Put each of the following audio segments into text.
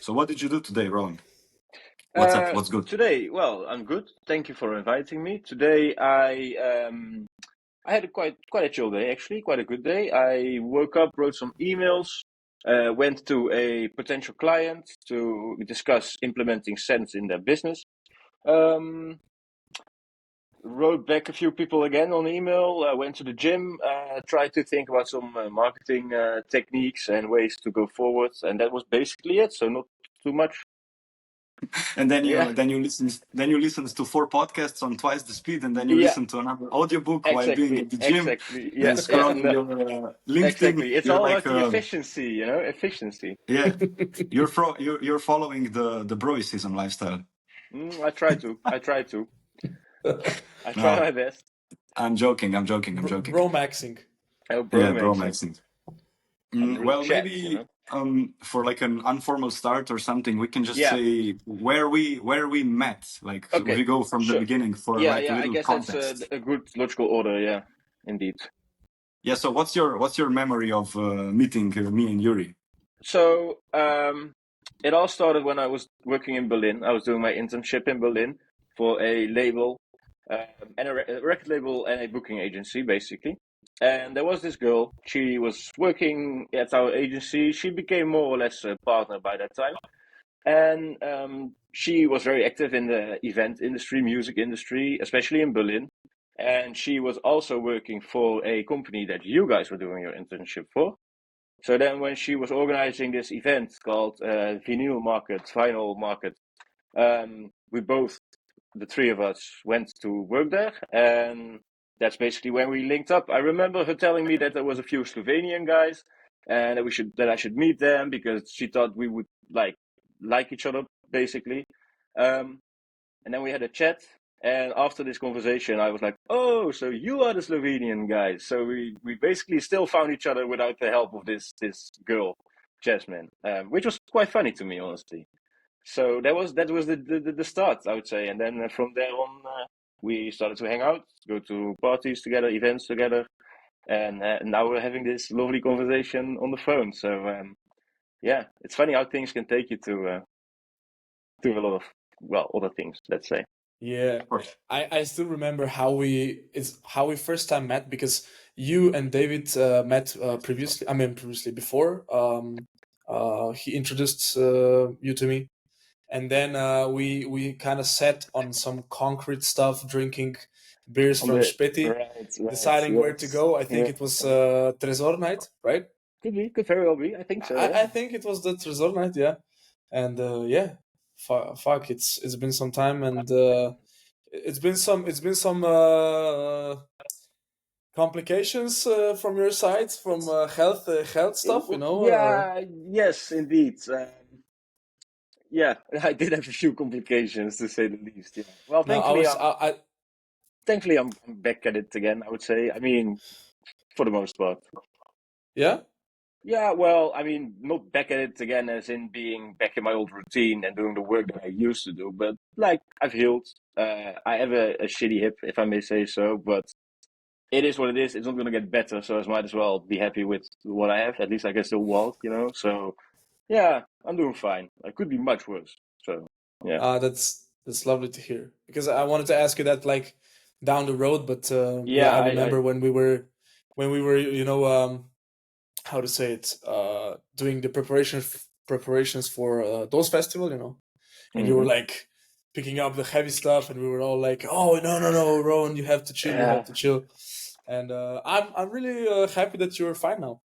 So what did you do today, Rowan? What's up? What's good? Today, well, I'm good. Thank you for inviting me. Today, I had a quite a chill day, actually, quite a good day. I woke up, wrote some emails, went to a potential client to discuss implementing Sense in their business. Wrote back a few people again on email. Went to the gym, tried to think about some marketing techniques and ways to go forward, and that was basically it. So not too much. And then you Yeah. then you listen to 4 podcasts on twice the speed, and then you Yeah. listen to another audiobook while being in the gym Exactly. Yeah. and scrolling No, your LinkedIn. exactly. It's You're all like about the efficiency, efficiency. yeah, you're following the broicism lifestyle. I try to. I try No, my best. I'm joking. Bromaxing. Oh, Yeah, bro, bro, makes makes sense. sense. Real Well, chat, maybe for like an informal start or something, we can just Yeah. say where we met. Like Okay. we go from the Sure. beginning for Yeah, like a I little guess that's context. a good logical order. Yeah, indeed. Yeah. So what's your memory of meeting me and Yuri? So it all started when I was working in Berlin. I was doing my internship in Berlin for a label, and a record label and a booking agency, basically. And there was this girl. She was working at our agency. She became more or less a partner by that time. And she was very active in the event industry, music industry, especially in Berlin. And she was also working for a company that you guys were doing your internship for. So then when she was organizing this event called Vinyl Market, we both, the three of us, went to work there. And that's basically when we linked up. I remember her telling me that there was a few Slovenian guys and that I should meet them because she thought we would like each other, basically. And then we had a chat. And after this conversation, I was like, "Oh, so you are the Slovenian guys." So we basically still found each other without the help of this girl, Jasmine, which was quite funny to me, honestly. So that was the start, I would say. And then from there on, we started to hang out, go to parties together, events together, and now we're having this lovely conversation on the phone. So yeah, it's funny how things can take you to a lot of other things. Let's say. Yeah, I still remember how we first time met, because you and David met previously. I mean, previously before. He introduced you to me, and then we kind of sat on some concrete stuff, drinking beers from Speti, Right, deciding where to yes. go. I think Yeah. it was Tresor night, right? Could very well be. I think so. I think it was the Tresor night, yeah. And yeah, fuck, it's been some time, and it's been some complications from your side, from health stuff, you know. Yeah. Yes, indeed. Yeah, I did have a few complications, to say the least. Yeah. Well, No, thankfully I'm back at it again, I would say. I mean, for the most part. yeah. Yeah, well, I mean, not back at it again as in being back in my old routine and doing the work that I used to do, but like I've healed. I have a shitty hip, if I may say so, but it is what it is. It's not going to get better, so I might as well be happy with what I have. At least I can still walk, So, yeah, I'm doing fine. I could be much worse. So, yeah. That's lovely to hear, because I wanted to ask you that like down the road, but Yeah, I remember when we were how to say it, doing the preparations for those festival, and you were like picking up the heavy stuff, and we were all like, "Oh, no, Rowan, you have to chill, you have to chill." And I'm really happy that you're fine now.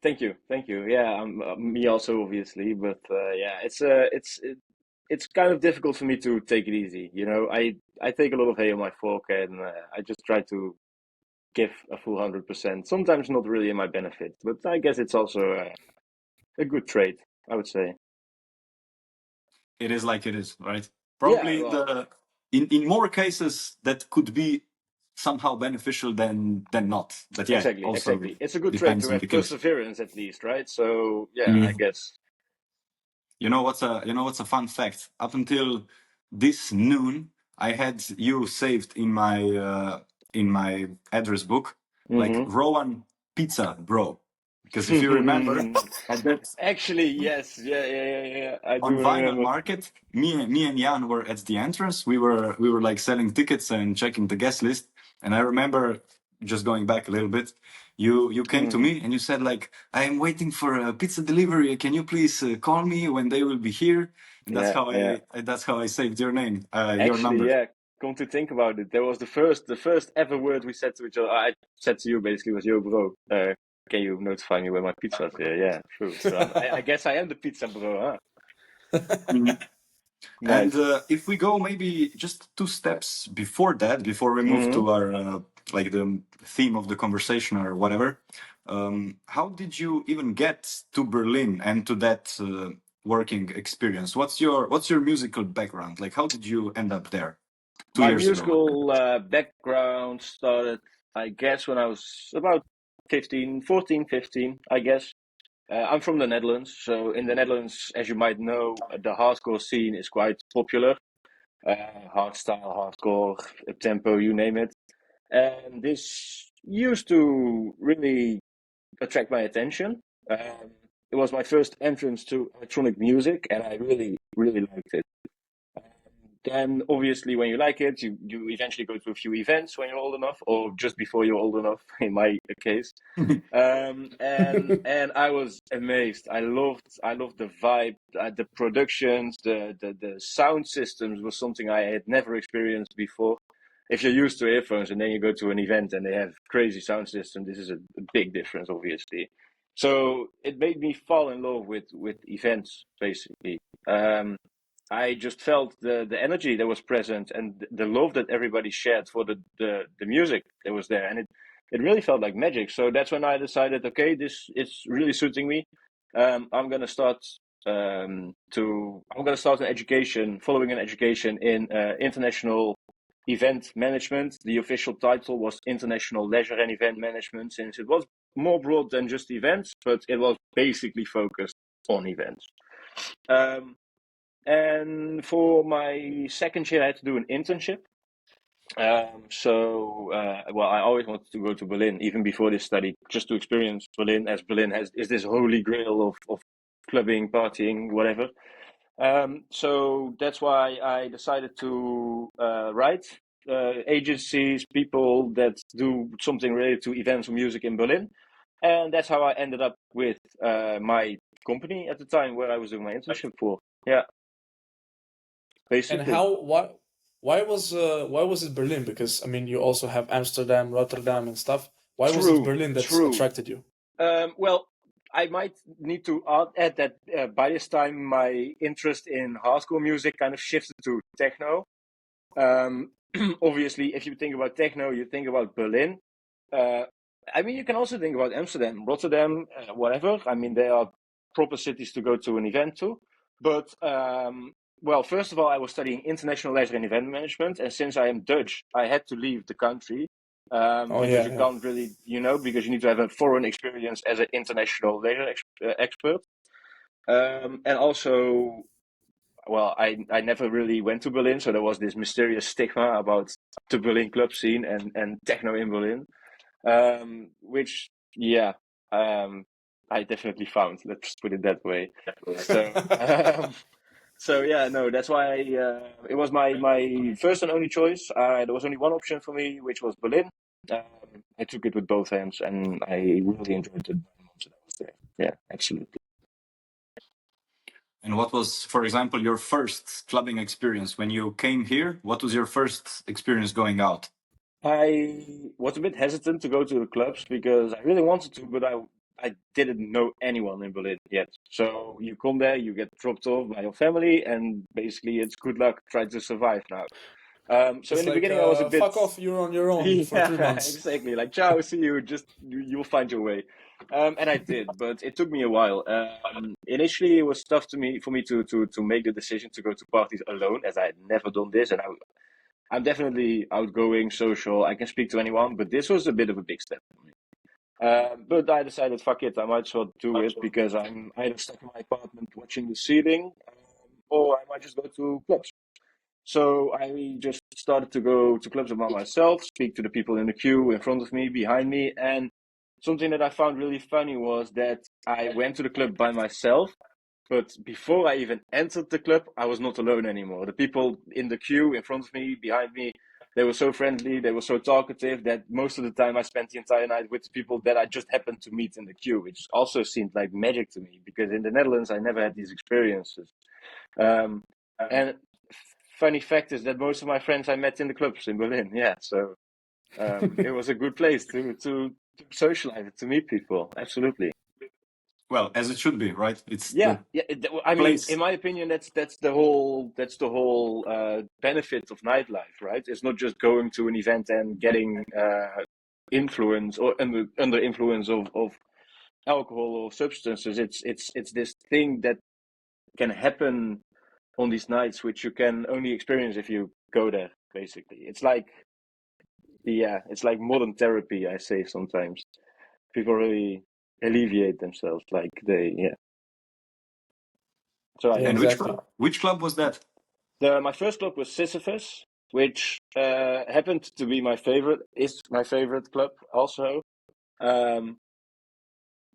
Thank you. Yeah, me also, obviously, but yeah, it's kind of difficult for me to take it easy. I take a lot of hay on my fork, and I just try to give a full 100%. Sometimes not really in my benefit, but I guess it's also a good trait, I would say. It is like it is, right? Yeah, Probably well, in more cases that could be somehow beneficial than not. But yeah, also exactly. It's a good trait depends to on have the case. perseverance, at least, right? So yeah, I guess. You know what's a fun fact? Up until this noon, I had you saved in my address book, like Rowan Pizza Bro. Because if you remember, at that Actually, yes, yeah. I do on Vinyl remember. Market, me and Jan were at the entrance. We were like selling tickets and checking the guest list. And I remember, just going back a little bit, you came to me and you said like, I am waiting for a pizza delivery. Can you please call me when they will be here? And Yeah. that's how I saved your name, your Actually, number. yeah. Come to think about it, there was the first ever word we said to each other. I said to you basically was, "Yo, bro, can you notify me when my pizza's here?" Yeah, true. So I guess I am the pizza bro, huh? Mhm. And Nice. if we go maybe just two steps before that, before we move Hmm. to our like the theme of the conversation or whatever, how did you even get to Berlin and to that working experience? What's your musical background? Like, how did you end up there two My years ago? musical background started, I guess, when I was about 15, 14, 15, I guess. I'm from the Netherlands, so in the Netherlands, as you might know, the hardcore scene is quite popular. Hardstyle, hardcore, tempo, you name it. And this used to really attract my attention. It was my first entrance to electronic music, and I really, really liked it. Then, obviously, when you like it, you eventually go to a few events when you're old enough, or just before you're old enough, in my case. And I was amazed. I loved the vibe, the productions, the sound systems was something I had never experienced before. If you're used to earphones and then you go to an event and they have crazy sound system, this is a big difference, obviously. So it made me fall in love with events, basically. I just felt the energy that was present and the love that everybody shared for the music that was there, and it really felt like magic. So that's when I decided, okay, this is really suiting me. I'm gonna start an education, following an education in international event management. The official title was International Leisure and Event Management, since it was more broad than just events, but it was basically focused on events. And for my second year, I had to do an internship. Well, I always wanted to go to Berlin, even before this study, just to experience Berlin, as Berlin is this holy grail of clubbing, partying, whatever. So that's why I decided to write agencies, people that do something related to events or music in Berlin. And that's how I ended up with my company at the time where I was doing my internship for. Yeah, And basically. why was it Berlin? Because I mean, you also have Amsterdam, Rotterdam, and stuff. Why was it True, Berlin that true. attracted you? Well, I might need to add that by this time my interest in hardcore music kind of shifted to techno. Um, Obviously, if you think about techno, you think about Berlin. Uh, I mean, you can also think about Amsterdam, Rotterdam, whatever. I mean, they are proper cities to go to an event to. But well, first of all, I was studying international leisure and event management, and since I am Dutch, I had to leave the country Oh because yeah, you yeah. can't really, because you need to have a foreign experience as an international leisure expert. And also, well, I never really went to Berlin, so there was this mysterious stigma about the Berlin club scene and techno in Berlin, which, yeah, I definitely found. Let's put it that way. So, so yeah, no, that's why it was my first and only choice. There was only one option for me, which was Berlin. I took it with both hands, and I really enjoyed the months that I was there. Yeah, absolutely. And what was, for example, your first clubbing experience when you came here? What was your first experience going out? I was a bit hesitant to go to the clubs because I really wanted to, but I didn't know anyone in Berlin yet. So you come there, you get dropped off by your family, and basically it's good luck, try to survive now. So It's in the like beginning, I was a bit, fuck off, you're on your own for yeah, 3 months. exactly, like ciao, see you, just you'll find your way. And I did, but it took me a while. Initially, it was tough for me to make the decision to go to parties alone, as I had never done this, and I'm definitely outgoing, social. I can speak to anyone, but this was a bit of a big step for me. But I decided, fuck it, I might as well do it because I'm either stuck in my apartment watching the ceiling, or I might just go to clubs. So I just started to go to clubs by myself, speak to the people in the queue in front of me, behind me, and something that I found really funny was that I went to the club by myself, but before I even entered the club, I was not alone anymore. The people in the queue, in front of me, behind me, they were so friendly, they were so talkative that most of the time I spent the entire night with people that I just happened to meet in the queue, which also seemed like magic to me because in the Netherlands I never had these experiences. And funny fact is that most of my friends I met in the clubs in Berlin. Yeah, so it was a good place to socialize, to meet people. Absolutely. Well, as it should be, right? It's Yeah, the yeah. I mean, place. in my opinion, that's the whole benefit of nightlife, right? It's not just going to an event and getting influence or under influence of alcohol or substances. It's this thing that can happen on these nights, which you can only experience if you go there. Basically, it's like modern therapy. I say sometimes people really alleviate themselves, like they. So Yeah, And exactly. which club was that? my first club was Sisyphus, which happened to be my favorite. Is my favorite club also, um,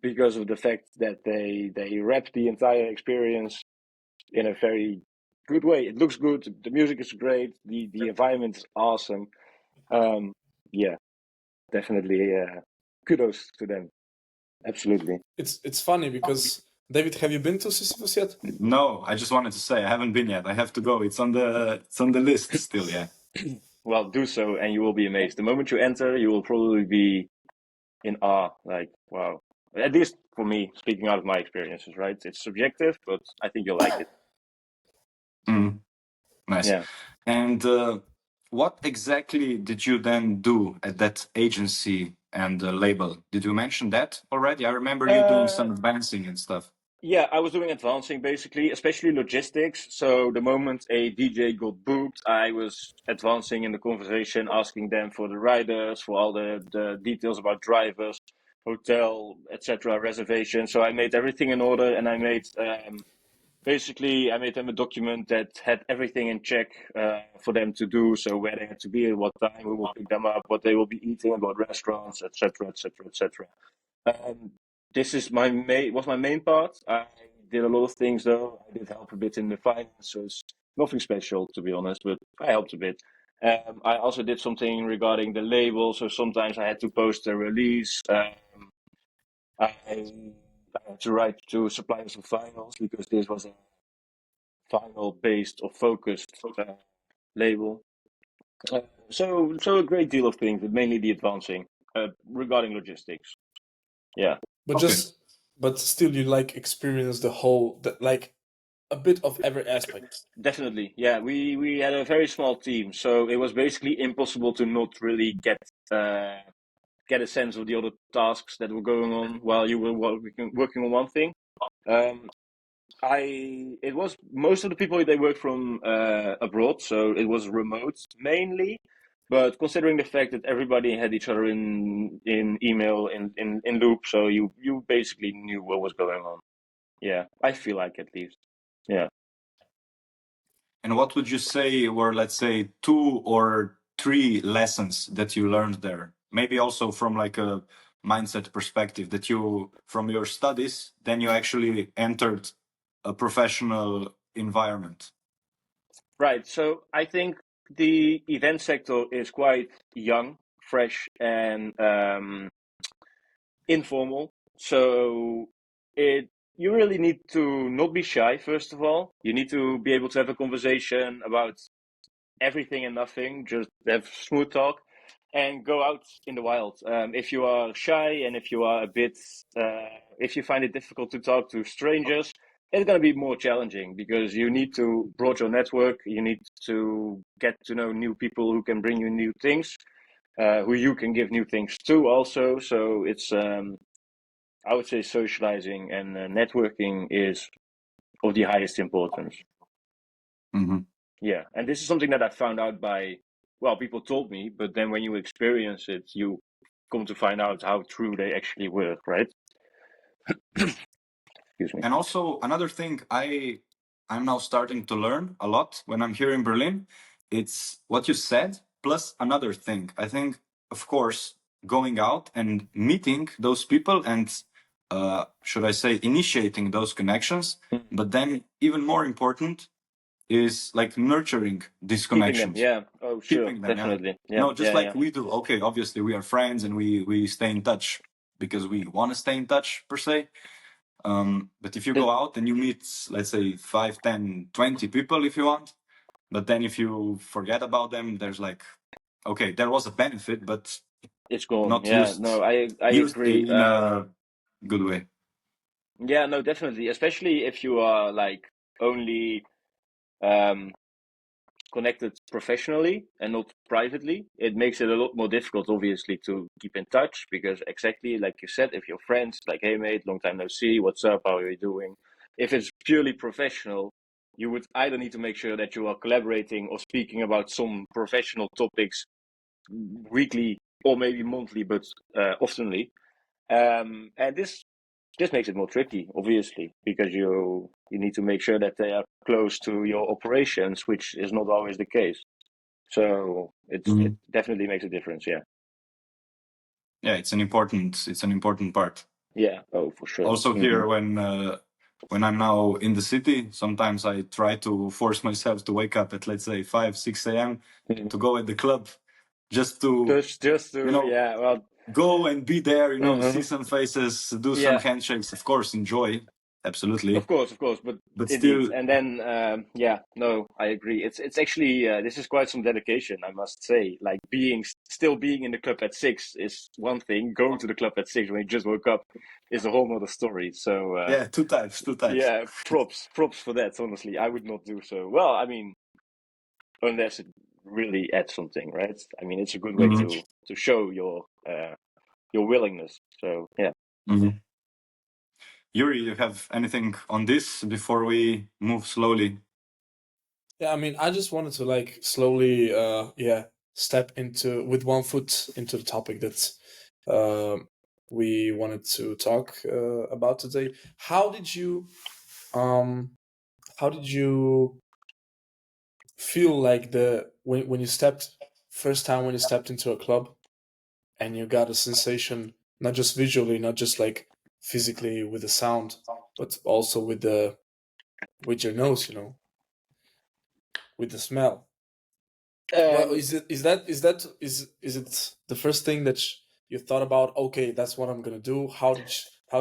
because of the fact that they wrap the entire experience in a very good way. It looks good. The music is great. The environment is awesome. Yeah, definitely. Kudos to them. Absolutely. It's funny because David, have you been to Sisyphus yet? No, I just wanted to say I haven't been yet. I have to go. It's on the list still, yeah. Well, do so, and you will be amazed. The moment you enter, you will probably be in awe. Like, wow. At least for me, speaking out of my experiences, right? It's subjective, but I think you'll like it. Nice. Yeah. And what exactly did you then do at that agency and label? Did you mention that already? I remember you doing some advancing and stuff. Yeah, I was doing advancing basically, especially logistics. So the moment a DJ got booked, I was advancing in the conversation, asking them for the riders, for all the details about drivers, hotel, etc., reservation. So I made everything in order, and I made basically I made them a document that had everything in check for them to do. So where they had to be, at what time we will pick them up, what they will be eating, what restaurants, etc., etc., etc. This is was my main part. I did a lot of things though. I did help a bit in the finances. Nothing special to be honest, but I helped a bit. I also did something regarding the label. So sometimes I had to post a release. I had to write to suppliers of vinyls because this was a vinyl based or focused label. So a great deal of things, but mainly the advancing regarding logistics. Yeah. But Okay. but still, you like experience the whole, like a bit of every aspect. Definitely, yeah. We had a very small team, so it was basically impossible to not really get a sense of the other tasks that were going on while you were working on one thing. It was most of the people they worked from abroad, so it was remote mainly. But considering the fact that everybody had each other in email in loop, so you basically knew what was going on. Yeah, I feel like at least. Yeah. And what would you say were, let's say, 2 or 3 lessons that you learned there? Maybe also from like a mindset perspective that you, from your studies, then you actually entered a professional environment. Right. So I think the event sector is quite young, fresh, and informal. So it you really need to not be shy. First of all, you need to be able to have a conversation about everything and nothing. Just have smooth talk and go out in the wild. If you are shy and if you are a bit, if you find it difficult to talk to strangers, it's going to be more challenging because you need to broaden your network. You need to get to know new people who can bring you new things, who you can give new things to also. So it's, I would say socializing and networking is of the highest importance. Mm-hmm. Yeah, and this is something that I found out by, well, people told me, but then when you experience it, you come to find out how true they actually were, right? Excuse me. And also another thing I'm now starting to learn a lot when I'm here in Berlin, it's what you said plus another thing. I think, of course, going out and meeting those people and, should I say, initiating those connections. But then even more important is like nurturing these Keeping them, connections. yeah. Oh, sure, Keeping them, yeah. definitely. Yeah, No, just yeah, like yeah. we do. Okay, obviously we are friends and we stay in touch because we want to stay in touch per se. But if you go out and you meet, let's say 5, 10, 20 people if you want, but then if you forget about them, there's like, okay, there was a benefit, but It's gone. not Yeah, used no, I used agree. in a good way. Yeah, no, definitely. Especially if you are like only connected professionally and not privately, it makes it a lot more difficult, obviously, to keep in touch because exactly like you said, if you're friends, like, hey mate, long time no see, what's up, how are you doing? If it's purely professional, you would either need to make sure that you are collaborating or speaking about some professional topics weekly or maybe monthly, but oftenly. And this makes it more tricky, obviously, because you need to make sure that they are close to your operations, which is not always the case. So it definitely makes a difference. Yeah. Yeah, it's an important part. Yeah. Oh, for sure. Also here when I'm now in the city, sometimes I try to force myself to wake up at, let's say, 5, 6 a.m. to go at the club just to, Just you to, know, yeah. Well. go and be there, see some faces, do some Yeah. handshakes, of course, enjoy, absolutely. Of course, but But indeed, still, and then yeah, no, I agree. It's actually this is quite some dedication, I must say. Like still being in the club at 6 is one thing. Going to the club at 6 when you just woke up is a whole other story. So yeah, two types. yeah, props for that. Honestly, I would not do so. Well, I mean, unless it really adds something, right? I mean, it's a good way Mhm. to show your willingness. So yeah. Mhm. Yuri, you have anything on this before we move slowly? Yeah, I mean, I just wanted to like slowly, step into with one foot into the topic that we wanted to talk about today. Um, how did you feel like when you stepped first time when you stepped into a club and you got a sensation, not just visually, not just like physically with the sound, but also with your nose, with the smell. Well, Um, is it the first thing that you thought about? Okay, that's what I'm gonna do. How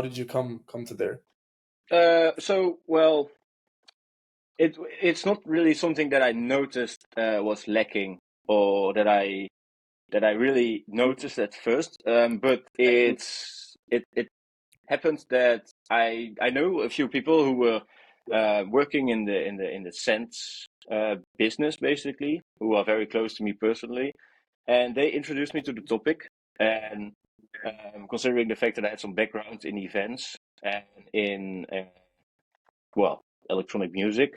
did you come to there? so well, it's not really something that I noticed was lacking or that I really noticed at first. But it happened that I know a few people who were working in the scents business basically, who are very close to me personally, and they introduced me to the topic. And considering the fact that I had some background in events and in well, electronic music,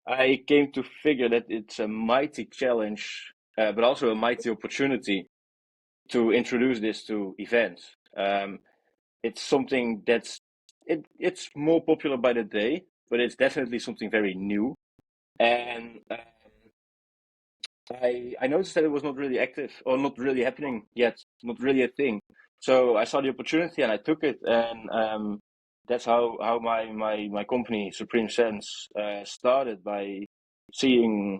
I came to figure that it's a mighty challenge, but also a mighty opportunity to introduce this to events. It's something it's more popular by the day, but it's definitely something very new. And I noticed that it was not really active or not really happening yet, not really a thing. So I saw the opportunity and I took it, and that's how my company Supreme Sense started by seeing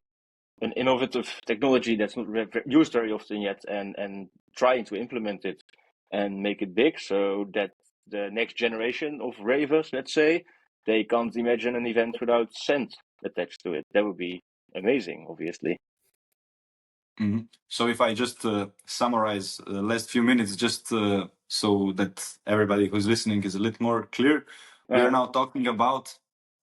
an innovative technology that's not used very often yet, and trying to implement it and make it big so that the next generation of ravers, let's say, they can't imagine an event without scent attached to it. That would be amazing, obviously. So if I just summarize the last few minutes, just so that everybody who's listening is a little more clear, we are now talking about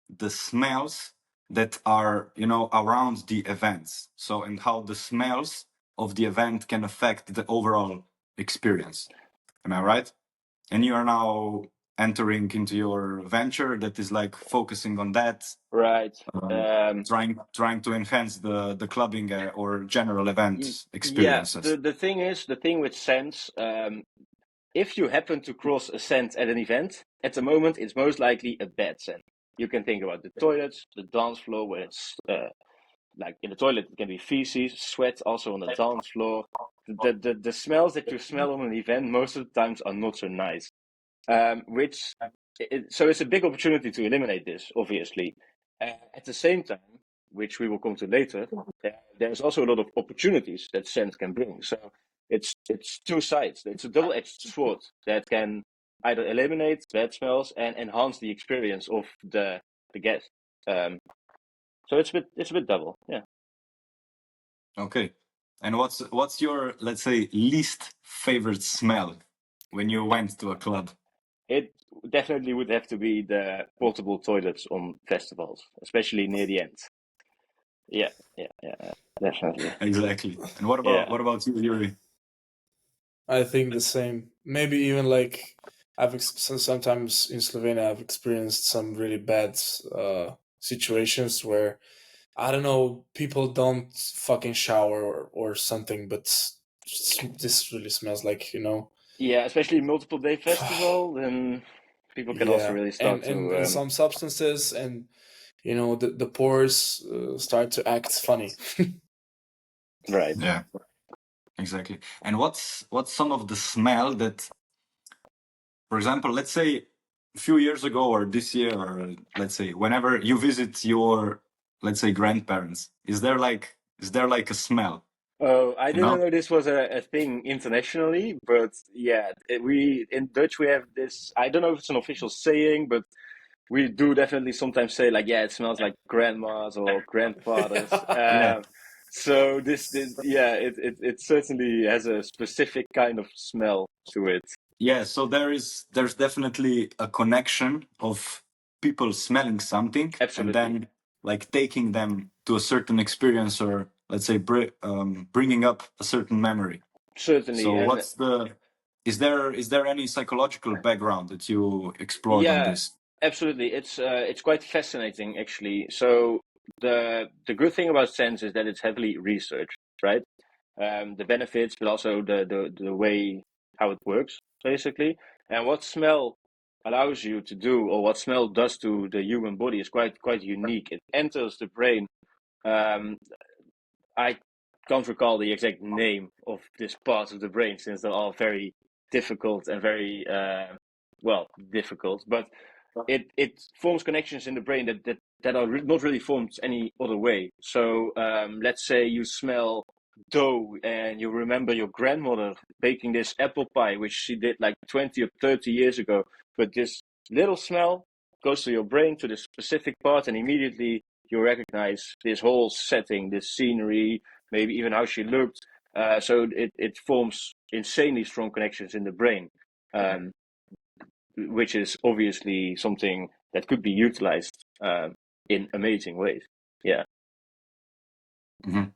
the smells that are, around the events. So, and how the smells of the event can affect the overall experience. Am I right? And you are now entering into your venture that is like focusing on that, Right. trying to enhance the clubbing or general event Yeah. experiences. The thing with scents, if you happen to cross a scent at an event, at the moment, it's most likely a bad scent. You can think about the toilets, the dance floor, where it's like in the toilet, it can be feces, sweat, also on the dance floor. the smells that you smell on an event most of the times are not so nice. So it's a big opportunity to eliminate this, obviously. At the same time, which we will come to later, there's also a lot of opportunities that scent can bring. So it's two sides. It's a double-edged sword that can either eliminate bad smells and enhance the experience of the guest. So it's a bit double, yeah. Okay. And what's your, let's say, least favorite smell when you went to a club? It definitely would have to be the portable toilets on festivals, especially near the end. Yeah, definitely. Exactly. And what Yeah. about you, Yuri? I think the same. Maybe even like sometimes in Slovenia I've experienced some really bad situations where I don't know, people don't fucking shower or something, but this really smells like, you know. Yeah, especially multiple day festival, then people can also Yeah, really start and to some substances, and you know the pores start to act funny. right. Yeah, exactly. And what's some of the smell that, for example, let's say a few years ago or this year, or let's say whenever you visit your, let's say, grandparents, is there like a smell, Oh, I you didn't know? know this was a thing internationally, but yeah, we in Dutch we have this. I don't know if it's an official saying, but we do definitely sometimes say like, yeah, it smells like grandmas or grandfathers. Yeah. So yeah, it certainly has a specific kind of smell to it. Yeah, so there's definitely a connection of people smelling something and Absolutely, then like taking them to a certain experience, or let's say bringing up a certain memory. certainly, So and is there any psychological background that you explored on yeah, this? absolutely. It's quite fascinating actually. So the good thing about scents is that it's heavily researched, right? The benefits, but also the way how it works, basically. And what smell allows you to do, or what smell does to the human body, is quite unique. It enters the brain. Um, I can't recall the exact name of this part of the brain since they're all very difficult and very well difficult, but it forms connections in the brain that are not really formed any other way. So let's say you smell dough and you remember your grandmother baking this apple pie, which she did like 20 or 30 years ago. But this little smell goes to your brain, to this specific part, and immediately you recognize this whole setting, this scenery, maybe even how she looked. So it forms insanely strong connections in the brain. Um, which is obviously something that could be utilized in amazing ways. Yeah. Mhm.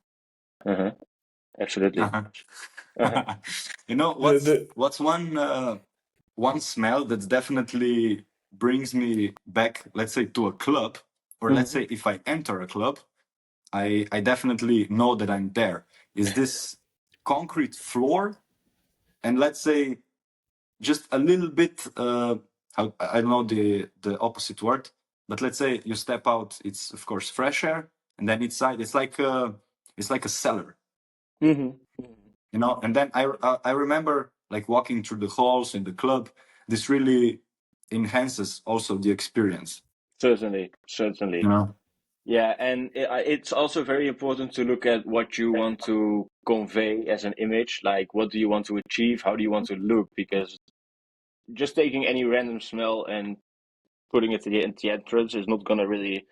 Uh-huh. Absolutely. Uh-huh. Uh-huh. You know The what's one smell that definitely brings me back, let's say, to a club, or let's Mm-hmm. say if I enter a club, I definitely know that I'm there. Is this concrete floor, and let's say just a little bit, how, I don't know the opposite word, but let's say you step out, it's of course fresh air, and then inside it's like a cellar, Mm-hmm. you know. And then I remember like walking through the halls in the club. This really enhances also the experience, Certainly, you certainly. know. Yeah, and it's also very important to look at what you want to convey as an image. Like, what do you want to achieve? How do you want to look? Because just taking any random smell and putting it to the entrance is not gonna really,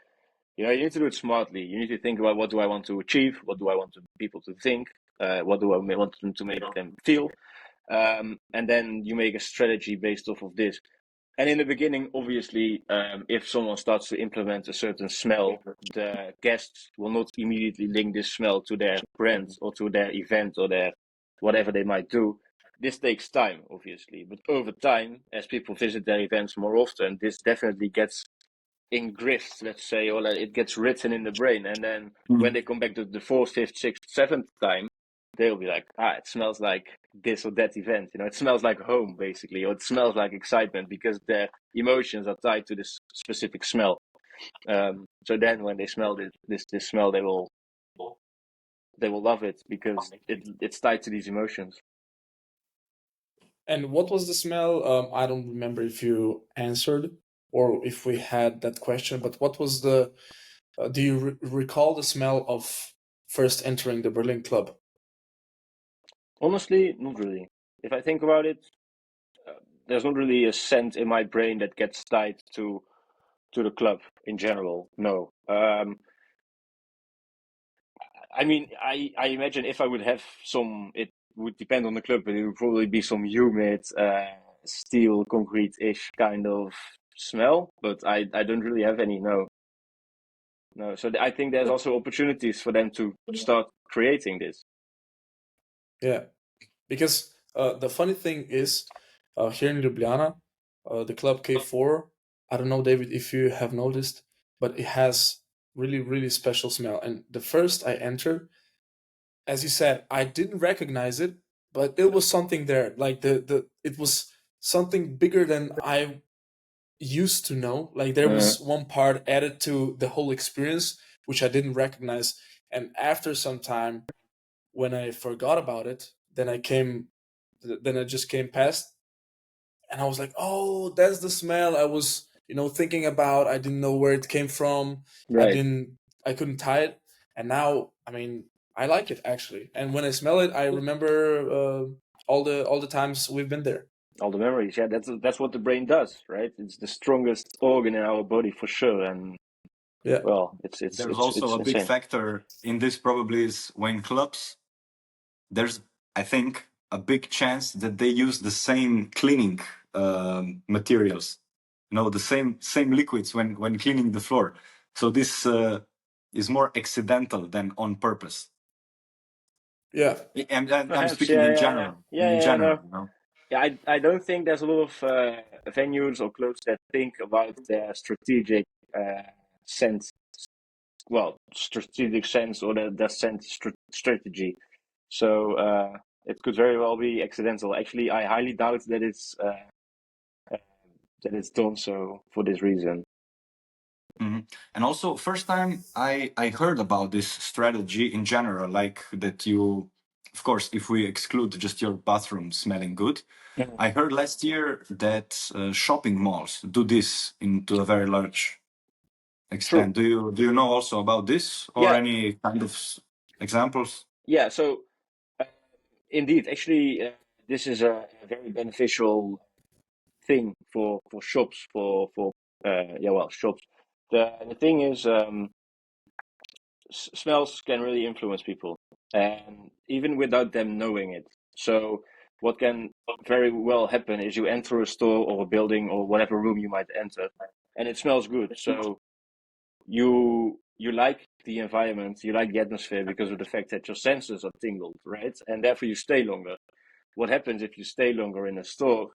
you need to do it smartly. You need to think about what do I want to achieve? What do I want people to think? What do I want them to make them feel? And then you make a strategy based off of this. And in the beginning, obviously, if someone starts to implement a certain smell, the guests will not immediately link this smell to their brand or to their event or their whatever they might do. This takes time, obviously, but over time, as people visit their events more often, this definitely gets engraved, let's say, or like it gets written in the brain. And then when Mm. they come back to the fourth, fifth, sixth, seventh time, they'll be like, it smells like this or that event. It smells like home, basically, or it smells like excitement because their emotions are tied to this specific smell. So then when they smell this smell, they will they will love it because it's tied to these emotions. And what was the smell? I don't remember if you answered or if we had that question, but what was the? Do you recall the smell of first entering the Berlin Club? Honestly, not really. If I think about it, there's not really a scent in my brain that gets tied to the club in general. No. I mean, I imagine if I would have some, it would depend on the club, but it would probably be some humid, steel, concrete-ish kind of smell. But I don't really have any. No, no. So I think there's also opportunities for them to start creating this. Yeah, because the funny thing is, here in Ljubljana, the club K4. I don't know, David, if you have noticed, but it has really, really special smell. And the first I entered, as you said, I didn't recognize it, but it was something there. Like it was something bigger than I used to know. Like there was one part added to the whole experience which I didn't recognize. And after some time, when I forgot about it, then I just came past, and I was like, "Oh, that's the smell I was, thinking about. I didn't know where it came from. Right. I couldn't tie it, and now, I mean, I like it actually. And when I smell it, I remember all the times we've been there. All the memories. Yeah, that's what the brain does, right? It's the strongest organ in our body for sure, and Yeah, well, it's There's also a big insane. factor in this probably is when clubs, there's, I think, a big chance that they use the same cleaning materials, the same liquids when cleaning the floor. So this is more accidental than on purpose. yeah, And I'm Perhaps, speaking in general. In general, no. Yeah, I don't think there's a lot of venues or clubs that think about their strategic sense, well, strategic sense or their sense strategy. So it could very well be accidental. Actually, I highly doubt that it's done so for this reason. And also, first time I heard about this strategy in general, like that you, of course, if we exclude just your bathroom smelling good, I heard last year that shopping malls do this into a very large True. extent. Do you know also about this or Yeah. any kind of examples? Yeah. So indeed, actually, this is a very beneficial thing for shops for shops. The thing is, smells can really influence people, and even without them knowing it. So what can very well happen is you enter a store or a building or whatever room you might enter, and it smells good. So you like the environment, you like the atmosphere because of the fact that your senses are tingled, right? And therefore you stay longer. What happens if you stay longer in a store?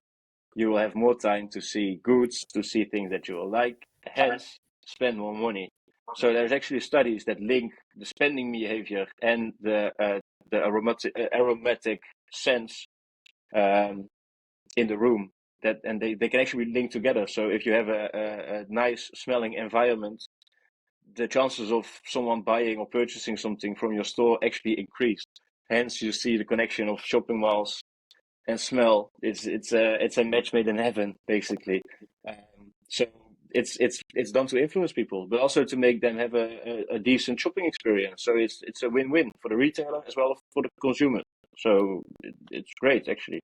You will have more time to see goods, to see things that you will like, hence spend more money. So there's actually studies that link the spending behavior and the aromatic sense in the room, and they can actually link together. So if you have a nice smelling environment, the chances of someone buying or purchasing something from your store actually increase. Hence, you see the connection of shopping malls and smell. It's a match made in heaven, basically. So it's done to influence people, but also to make them have a decent shopping experience. So it's a win-win for the retailer as well as for the consumer. So it's great, actually.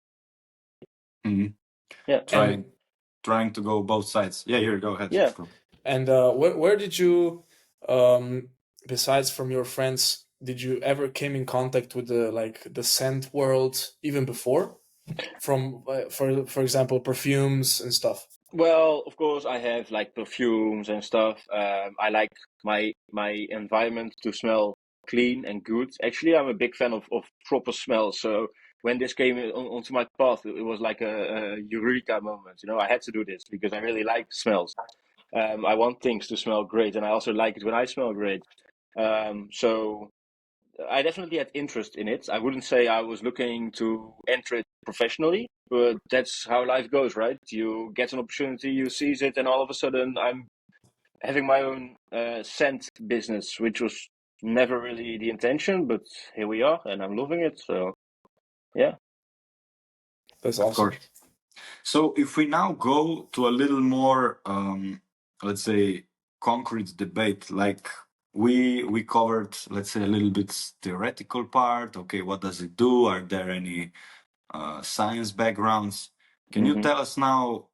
Mhm. Yeah. Trying to go both sides. Yeah, here, go ahead. Yeah. And where did you, besides from your friends, did you ever came in contact with the scent world even before, from for example perfumes and stuff? Well, of course, I have like perfumes and stuff. I like my environment to smell clean and good. Actually, I'm a big fan of proper smells. So when this came onto my path, it was like a eureka moment. I had to do this because I really like smells. I want things to smell great, and I also like it when I smell great. So I definitely had interest in it. I wouldn't say I was looking to enter it professionally, but that's how life goes, right? You get an opportunity, you seize it, and all of a sudden I'm having my own scent business, which was never really the intention, but here we are, and I'm loving it. So yeah. That's Of awesome. course. So if we now go to a little more, let's say, concrete debate, like we covered, let's say, a little bit theoretical part. Okay, what does it do? Are there any science backgrounds? Can you tell us now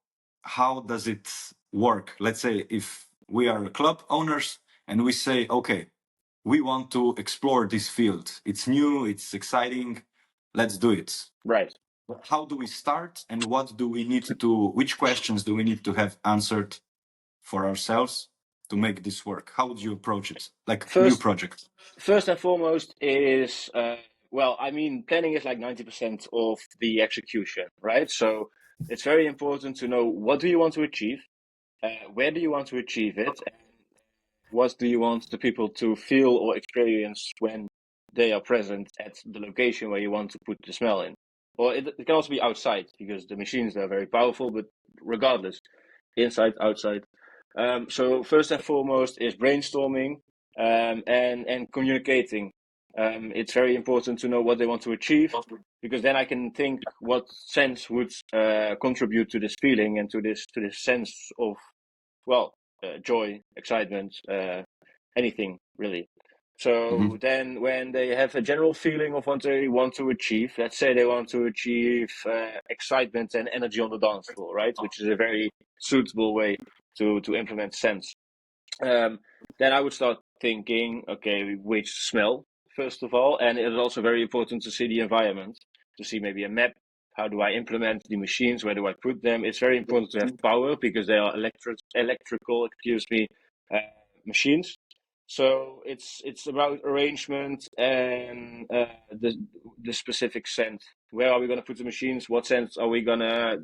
how does it work? Let's say if we are club owners and we say, okay, we want to explore this field. It's new, it's exciting. Let's do it. Right. How do we start, and what do we need to, which questions do we need to have answered for ourselves to make this work? How would you approach it? Like new project. First and foremost is, well, I mean, planning is like 90% of the execution, right? So it's very important to know what do you want to achieve, where do you want to achieve it, and what do you want the people to feel or experience when they are present at the location where you want to put the smell in. Or it can also be outside, because the machines are very powerful, but regardless, inside, outside. So first and foremost is brainstorming, and communicating. It's very important to know what they want to achieve, because then I can think what sense would contribute to this feeling and to this sense of, well, joy, excitement, anything really. So then when they have a general feeling of what they want to achieve, let's say they want to achieve excitement and energy on the dance floor, right? Which is a very suitable way to implement sense. Then I would start thinking, okay, which smell, first of all, and it is also very important to see the environment, to see maybe a map. How do I implement the machines? Where do I put them? It's very important to have power, because they are electrical, machines. So it's about arrangement and the specific scent. Where are we going to put the machines? What scent are we going to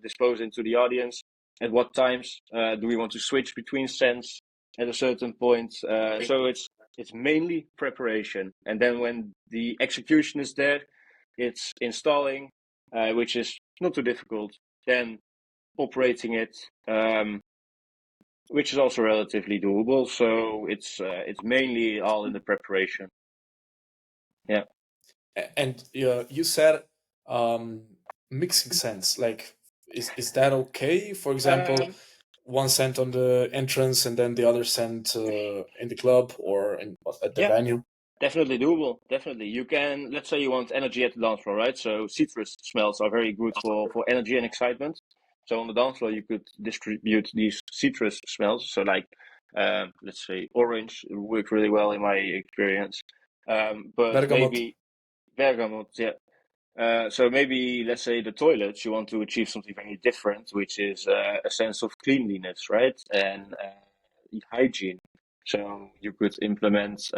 dispose into the audience? At what times do we want to switch between scents at a certain point? So it's mainly preparation, and then when the execution is there, it's installing, which is not too difficult. Then operating it, which is also relatively doable. So it's mainly all in the preparation. Yeah. And you said mixing scents. Like, is that okay? For example, one scent on the entrance and then the other scent in the club or at the venue. Definitely doable. Definitely. You can, let's say you want energy at the dance floor, right? So citrus smells are very good for energy and excitement. So on the dance floor, you could distribute these citrus smells. So like, let's say orange worked really well in my experience. But Bergamot. maybe bergamot, yeah. So maybe, let's say the toilets, you want to achieve something very different, which is a sense of cleanliness, right? And hygiene. So you could implement,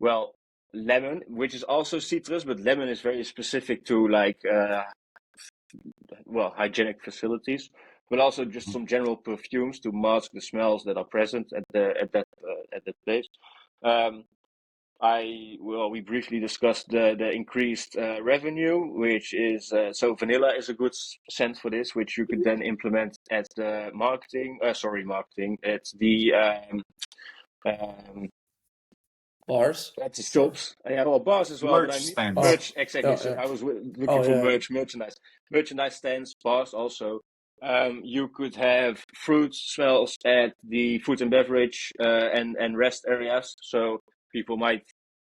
well, lemon, which is also citrus, but lemon is very specific to like, well, hygienic facilities, but also just some general perfumes to mask the smells that are present at that place. We briefly discussed the increased revenue, which is so vanilla is a good scent for this, which you could then implement at the marketing. It's the bars. at the shops. Yeah, well, bars as well, Merch but I mean stands. merch, exactly. Yeah, So yeah. I was looking for merchandise stands, bars also. You could have fruit smells at the food and beverage and rest areas. So people might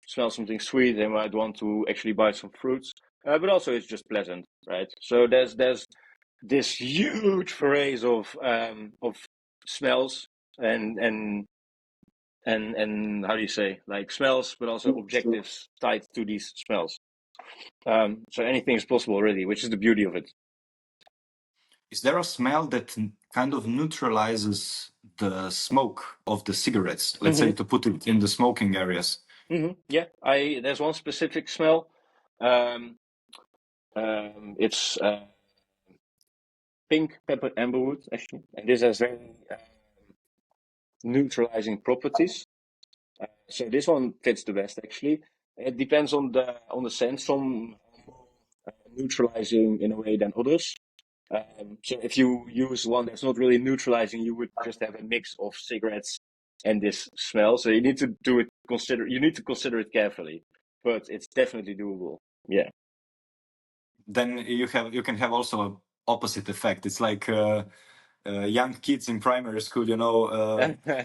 smell something sweet, they might want to actually buy some fruits. But also it's just pleasant, right? So there's this huge array of smells and how do you say, like smells, but also objectives tied to these smells. So anything is possible, really, which is the beauty of it. Is there a smell that kind of neutralizes the smoke of the cigarettes? Let's say to put it in the smoking areas. Yeah, there's one specific smell. It's pink pepper amberwood, actually, and this has very neutralizing properties. So this one fits the best, actually. It depends on the scent. Some neutralizing in a way than others. So if you use one that's not really neutralizing, you would just have a mix of cigarettes and this smell. So you need to do it need to consider it carefully, but it's definitely doable. Yeah. Then you can have also an opposite effect. It's like young kids in primary school,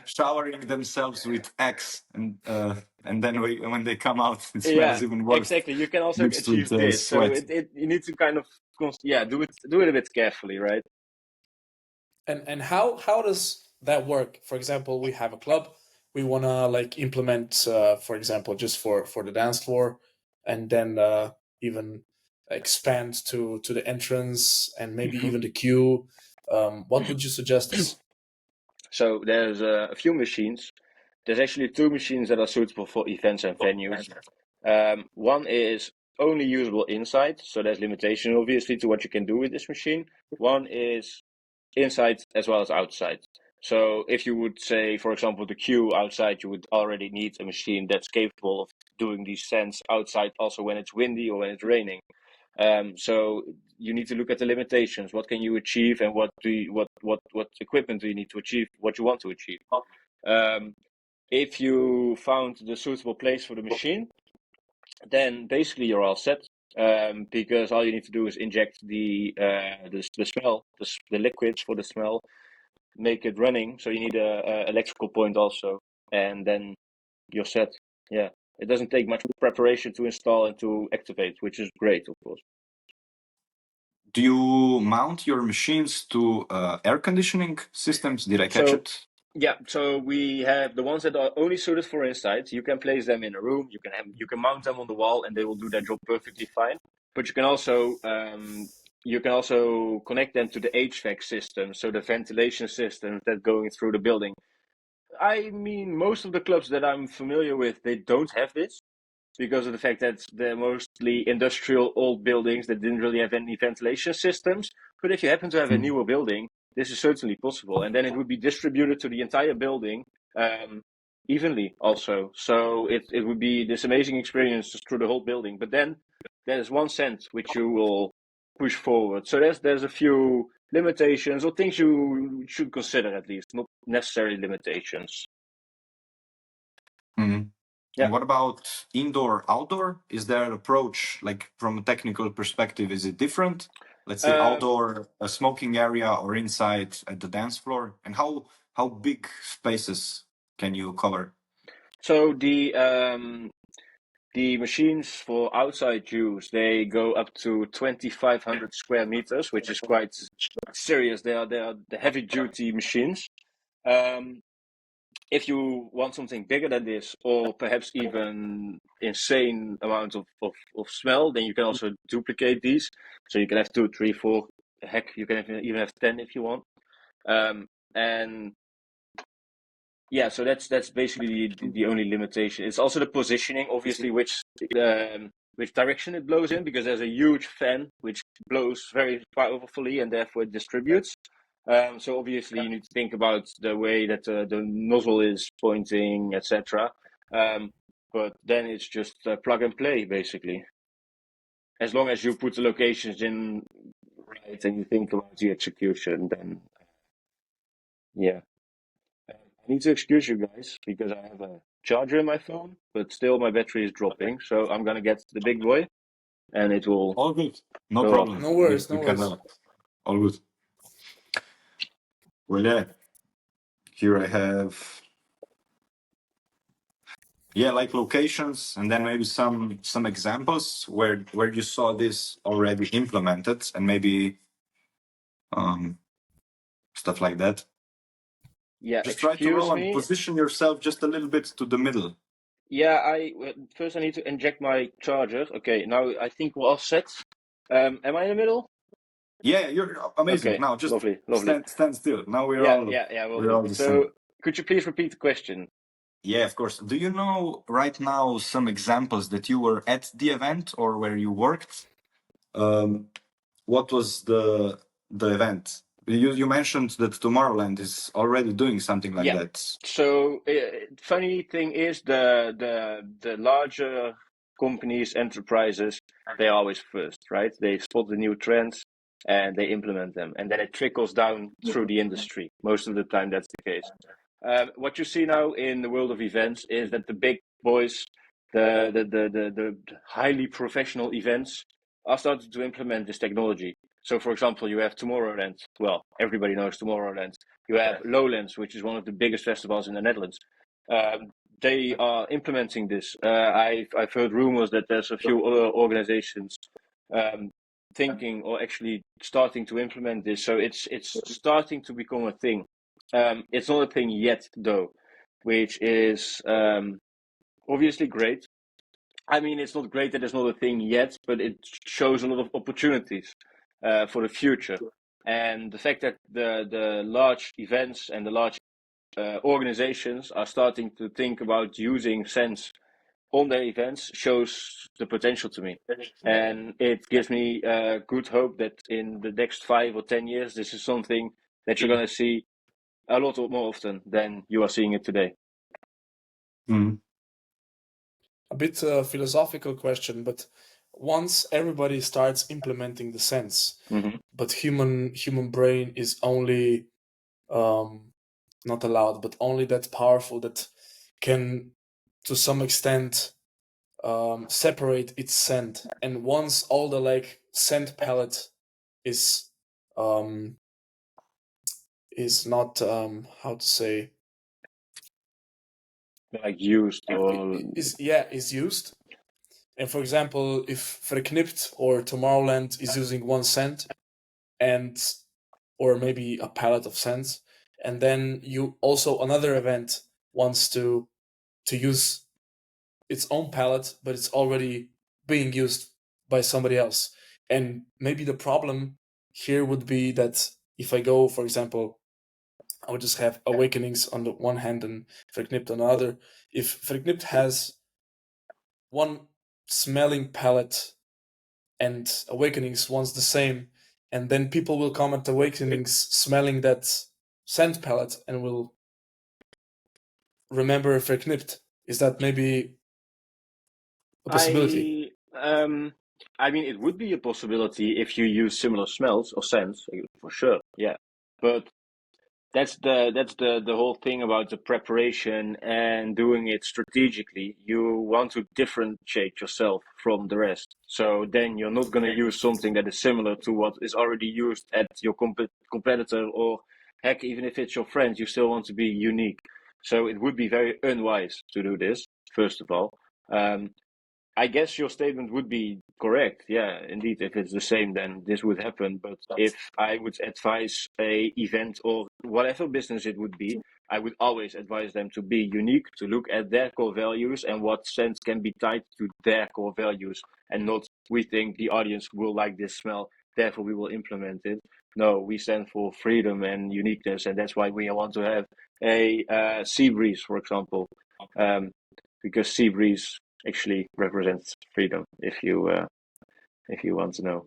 showering themselves with Axe, and then when they come out, it smells Yeah, even worse, exactly. You can also mixed with achieve this. So sweat. you need to kind of do it a bit carefully, right? And how does that work? For example, we have a club, we want to like implement, for example, just for the dance floor, and then even expand to the entrance and maybe even the queue. What would you suggest us? So there's a few machines. There's actually two machines that are suitable for events and venues. One is only usable inside, so there's limitation obviously to what you can do with this machine. One is inside as well as outside. So if you would say, for example, the queue outside, you would already need a machine that's capable of doing these scents outside also when it's windy or when it's raining. So you need to look at the limitations. What can you achieve, and what equipment do you need to achieve what you want to achieve? If you found the suitable place for the machine, then basically you're all set. Because all you need to do is inject the smell, the liquids for the smell, make it running. So you need a electrical point also, and then you're set. Yeah, it doesn't take much preparation to install and to activate, which is great, of course. Do you mount your machines to air conditioning systems? Did I catch it? Yeah, so we have the ones that are only suited for inside. You can place them in a room. You can mount them on the wall, and they will do their job perfectly fine. But you can also connect them to the HVAC system, so the ventilation system that's going through the building. I mean, most of the clubs that I'm familiar with, they don't have this because of the fact that they're mostly industrial old buildings that didn't really have any ventilation systems. But if you happen to have a newer building, this is certainly possible. And then it would be distributed to the entire building evenly also. So it would be this amazing experience through the whole building. But then there's one scent which you will push forward. So there's a few limitations or things you should consider, at least, not necessarily limitations. Mm-hmm. Yeah. And what about indoor, outdoor? Is there an approach, like from a technical perspective, is it different? Let's say outdoor, a smoking area, or inside at the dance floor? And how big spaces can you cover? So the machines for outside use, they go up to 2,500 square meters, which is quite serious. They are the heavy duty machines. If you want something bigger than this, or perhaps even insane amount of smell, then you can also duplicate these. So you can have 2, 3, 4. Heck, you can even have 10 if you want. And yeah, so that's basically the only limitation. It's also the positioning, obviously, which direction it blows in, because there's a huge fan which blows very powerfully and therefore it distributes. So obviously you need to think about the way that the nozzle is pointing, etc. But then it's just plug and play, basically. As long as you put the locations in right and you think about the execution, then yeah. I need to excuse you guys because I have a charger in my phone, but still my battery is dropping. So I'm gonna get the big boy, and it will. All good. No go problem. off. No worries, no We can, worries. all good. Well, yeah. Here I have, like locations, and then maybe some examples where you saw this already implemented, and maybe stuff like that. Yeah, Just try to excuse roll and me. position yourself just a little bit to the middle. Yeah, first I need to inject my charger. Okay, now I think we're all set. Am I in the middle? Yeah, you're amazing. Okay, Now just lovely. stand still. Now Will do. the So, same. could you please repeat the question? Yeah, of course. Do you know right now some examples that you were at the event or where you worked? What was the event? You mentioned that Tomorrowland is already doing something like Yeah. that. So, funny thing is the larger companies, enterprises, they're always first, right? They spot the new trends and they implement them, and then it trickles down through the industry. Most of the time, that's the case. What you see now in the world of events is that the big boys, the highly professional events are starting to implement this technology. So, for example, you have Tomorrowland. Well, everybody knows Tomorrowland. You have Lowlands, which is one of the biggest festivals in the Netherlands. They are implementing this. I've heard rumors that there's a few other organizations thinking or actually starting to implement this. So it's starting to become a thing. It's not a thing yet, though, which is obviously great. I mean, it's not great that it's not a thing yet, but it shows a lot of opportunities for the future. And the fact that the large events and the large organizations are starting to think about using sense on their events shows the potential to me. And it gives me good hope that in the next 5 or 10 years, this is something that you're going to see a lot more often than you are seeing it today. Mm. A bit philosophical question, but once everybody starts implementing the sense, but human brain is only not allowed, but only that powerful that can, to some extent, separate its scent. And once all the like scent palette is not how to say, Like used or is used. And for example, if Verknipt or Tomorrowland is using one scent, and or maybe a palette of scents, and then you also another event wants to use its own palette, but it's already being used by somebody else. And maybe the problem here would be that if I go, for example, I would just have Awakenings on the one hand and Verknipt on the other. If Verknipt has one smelling palette and Awakenings wants the same, and then people will come at Awakenings smelling that scent palette and will remember Verknipt. Is that maybe a possibility? I mean, it would be a possibility if you use similar smells or scents, for sure. Yeah, but that's the whole thing about the preparation and doing it strategically. You want to differentiate yourself from the rest. So then you're not going to use something that is similar to what is already used at your competitor, or heck, even if it's your friend, you still want to be unique. So it would be very unwise to do this, first of all. I guess your statement would be correct. Yeah, indeed. If it's the same, then this would happen. But if I would advise a event or whatever business it would be, I would always advise them to be unique, to look at their core values and what sense can be tied to their core values, and not we think the audience will like this smell, therefore we will implement it. No, we stand for freedom and uniqueness, and that's why we want to have a sea breeze, for example, because sea breeze actually represents freedom, if you want to know.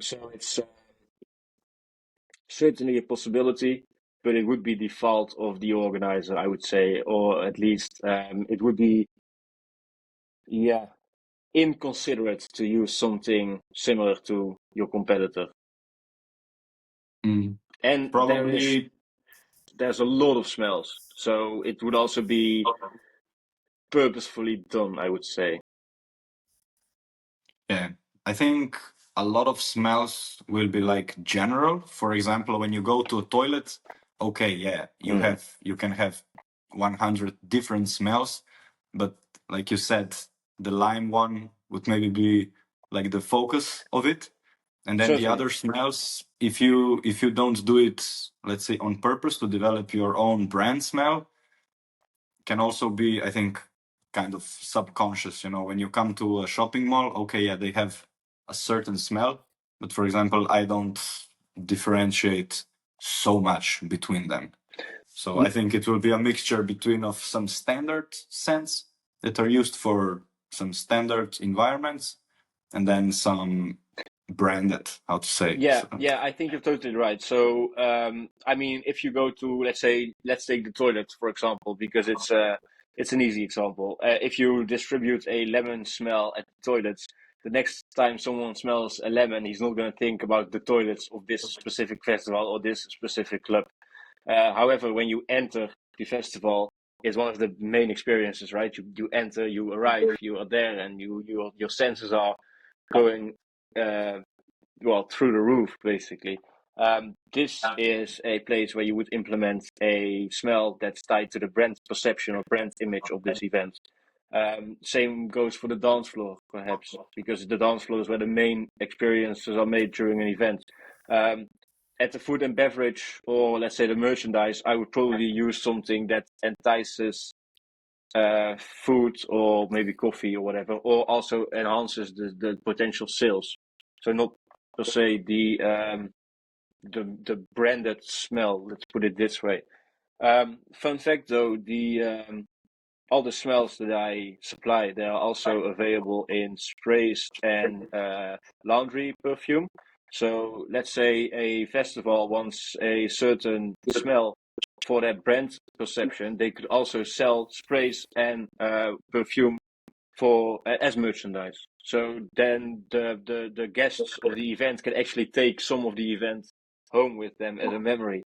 So it's certainly a possibility, but it would be the fault of the organizer, I would say, or at least it would be, inconsiderate to use something similar to your competitor. Mm. And Probably. there's a lot of smells, so it would also be purposefully done, I would say. Yeah, I think a lot of smells will be like general. For example, when you go to a toilet, okay, yeah, you can have 100 different smells, but like you said, the lime one would maybe be like the focus of it. And then the Certainly. other smells, if you don't do it, let's say on purpose to develop your own brand smell, can also be, I think, kind of subconscious. You know, when you come to a shopping mall, okay, yeah, they have a certain smell, but for example, I don't differentiate so much between them. So I think it will be a mixture between of some standard scents that are used for some standard environments, and then some branded, how to say. Yeah, So, yeah, I think you're totally right. So, I mean, if you go to, let's take the toilet, for example, because it's an easy example. If you distribute a lemon smell at the toilets, the next time someone smells a lemon, he's not going to think about the toilets of this specific festival or this specific club. However, when you enter the festival, is one of the main experiences, right? You enter, you arrive, you are there, and your senses are going through the roof, basically. This is a place where you would implement a smell that's tied to the brand perception or brand image of this event. Same goes for the dance floor, perhaps, because the dance floor is where the main experiences are made during an event. At the food and beverage, or let's say the merchandise, I would probably use something that entices food or maybe coffee or whatever, or also enhances the potential sales. So not per se the branded smell. Let's put it this way. Fun fact though, all the smells that I supply, they are also available in sprays and laundry perfume. So let's say a festival wants a certain smell for that brand perception. They could also sell sprays and perfume for as merchandise. So then the guests of the event can actually take some of the event home with them as a memory,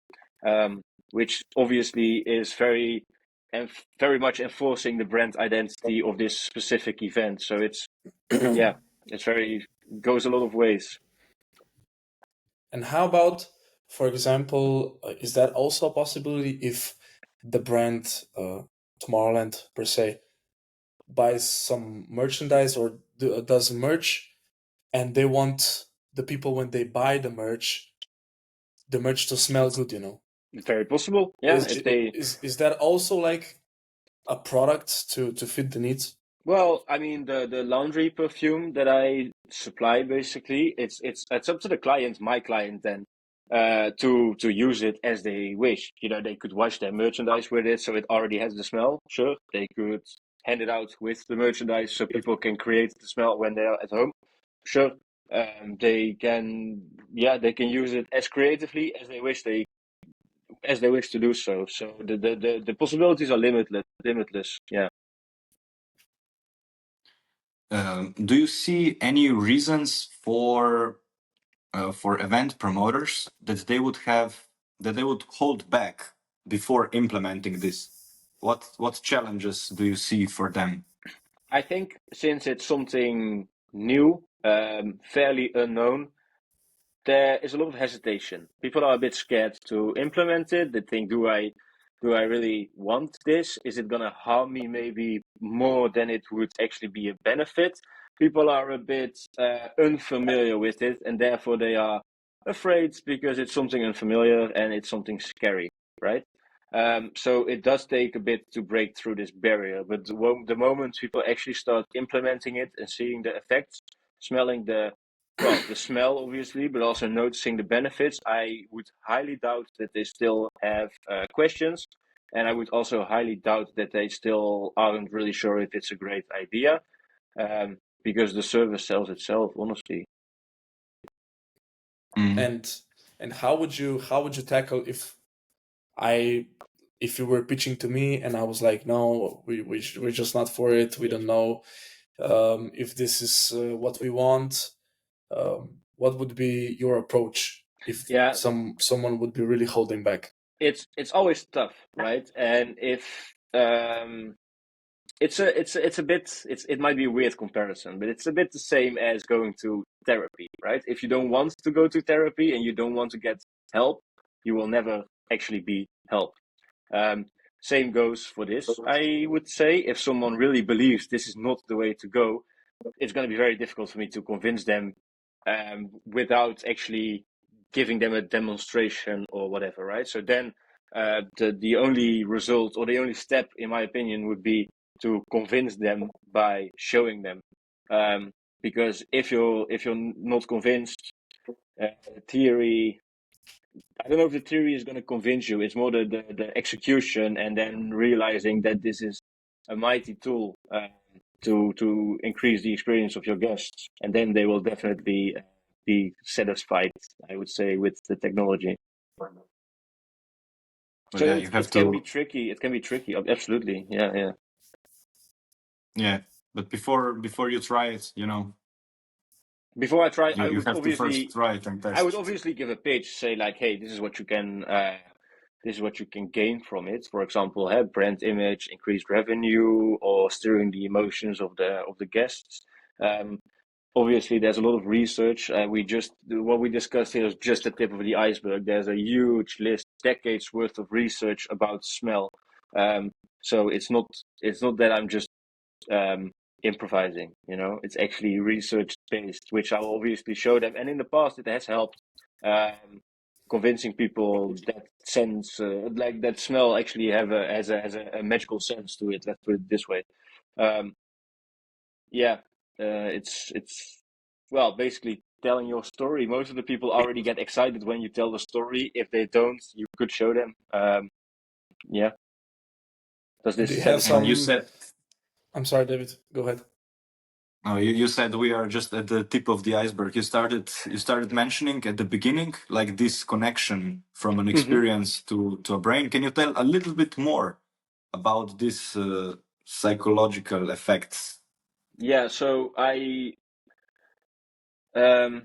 which obviously is very much enforcing the brand identity of this specific event. So it's goes a lot of ways. And how about, for example, is that also a possibility if the brand Tomorrowland per se buys some merchandise or does merch, and they want the people when they buy the merch to smell good, you know? It's very possible. Yeah, is that also like a product to fit the needs? Well, I mean, the laundry perfume that I supply, basically, it's up to the client, my client, then, to use it as they wish. You know, they could wash their merchandise with it, so it already has the smell. Sure, they could hand it out with the merchandise, so people can create the smell when they are at home. Sure, they can use it as creatively as they wish. As they wish to do so. So the possibilities are limitless. Yeah. Do you see any reasons for event promoters that they would hold back before implementing this? What challenges do you see for them? I think since it's something new, fairly unknown, there is a lot of hesitation. People are a bit scared to implement it. They think, do I really want this? Is it going to harm me maybe more than it would actually be a benefit? People are a bit unfamiliar with it, and therefore they are afraid because it's something unfamiliar and it's something scary, right? So it does take a bit to break through this barrier, but the moment people actually start implementing it and seeing the effects, smelling the smell, obviously, but also noticing the benefits, I would highly doubt that they still have questions. And I would also highly doubt that they still aren't really sure if it's a great idea, because the service sells itself, honestly. And how would you tackle if you were pitching to me and I was like, no, we're just not for it. We don't know if this is what we want. What would be your approach if someone would be really holding back? It's always tough, right? And if it might be a weird comparison, but it's a bit the same as going to therapy, right? If you don't want to go to therapy and you don't want to get help, you will never actually be helped. Same goes for this. I would say if someone really believes this is not the way to go, it's going to be very difficult for me to convince them without actually giving them a demonstration or whatever, right? So then the only result or the only step, in my opinion, would be to convince them by showing them. Because if you're not convinced, theory, I don't know if the theory is going to convince you. It's more the execution, and then realizing that this is a mighty tool to increase the experience of your guests, and then they will definitely be satisfied, I would say, with the technology. So yeah, it can be tricky. It can be tricky. Absolutely. Yeah. Yeah, but before you try it, you know. Before I try, you have to first try it and test. I would obviously give a pitch, say like, hey, this is what you can this is what you can gain from it. For example, brand image, increased revenue, or steering the emotions of the guests. Obviously, there's a lot of research. What we discussed here is just the tip of the iceberg. There's a huge list, decades worth of research about smell. So it's not that I'm just improvising. It's actually research based, which I'll obviously show them. And in the past, it has helped convincing people that sense, like that smell, actually has a magical sense to it. Let's put it this way. It's well, basically telling your story. Most of the people already get excited when you tell the story. If they don't, you could show them. Yeah. Does Do this you have And you some? said, I'm sorry, David. Go ahead. no, you said we are just at the tip of the iceberg. You started mentioning at the beginning, like this connection from an experience to a brain. Can you tell a little bit more about this psychological effects? Yeah. So um,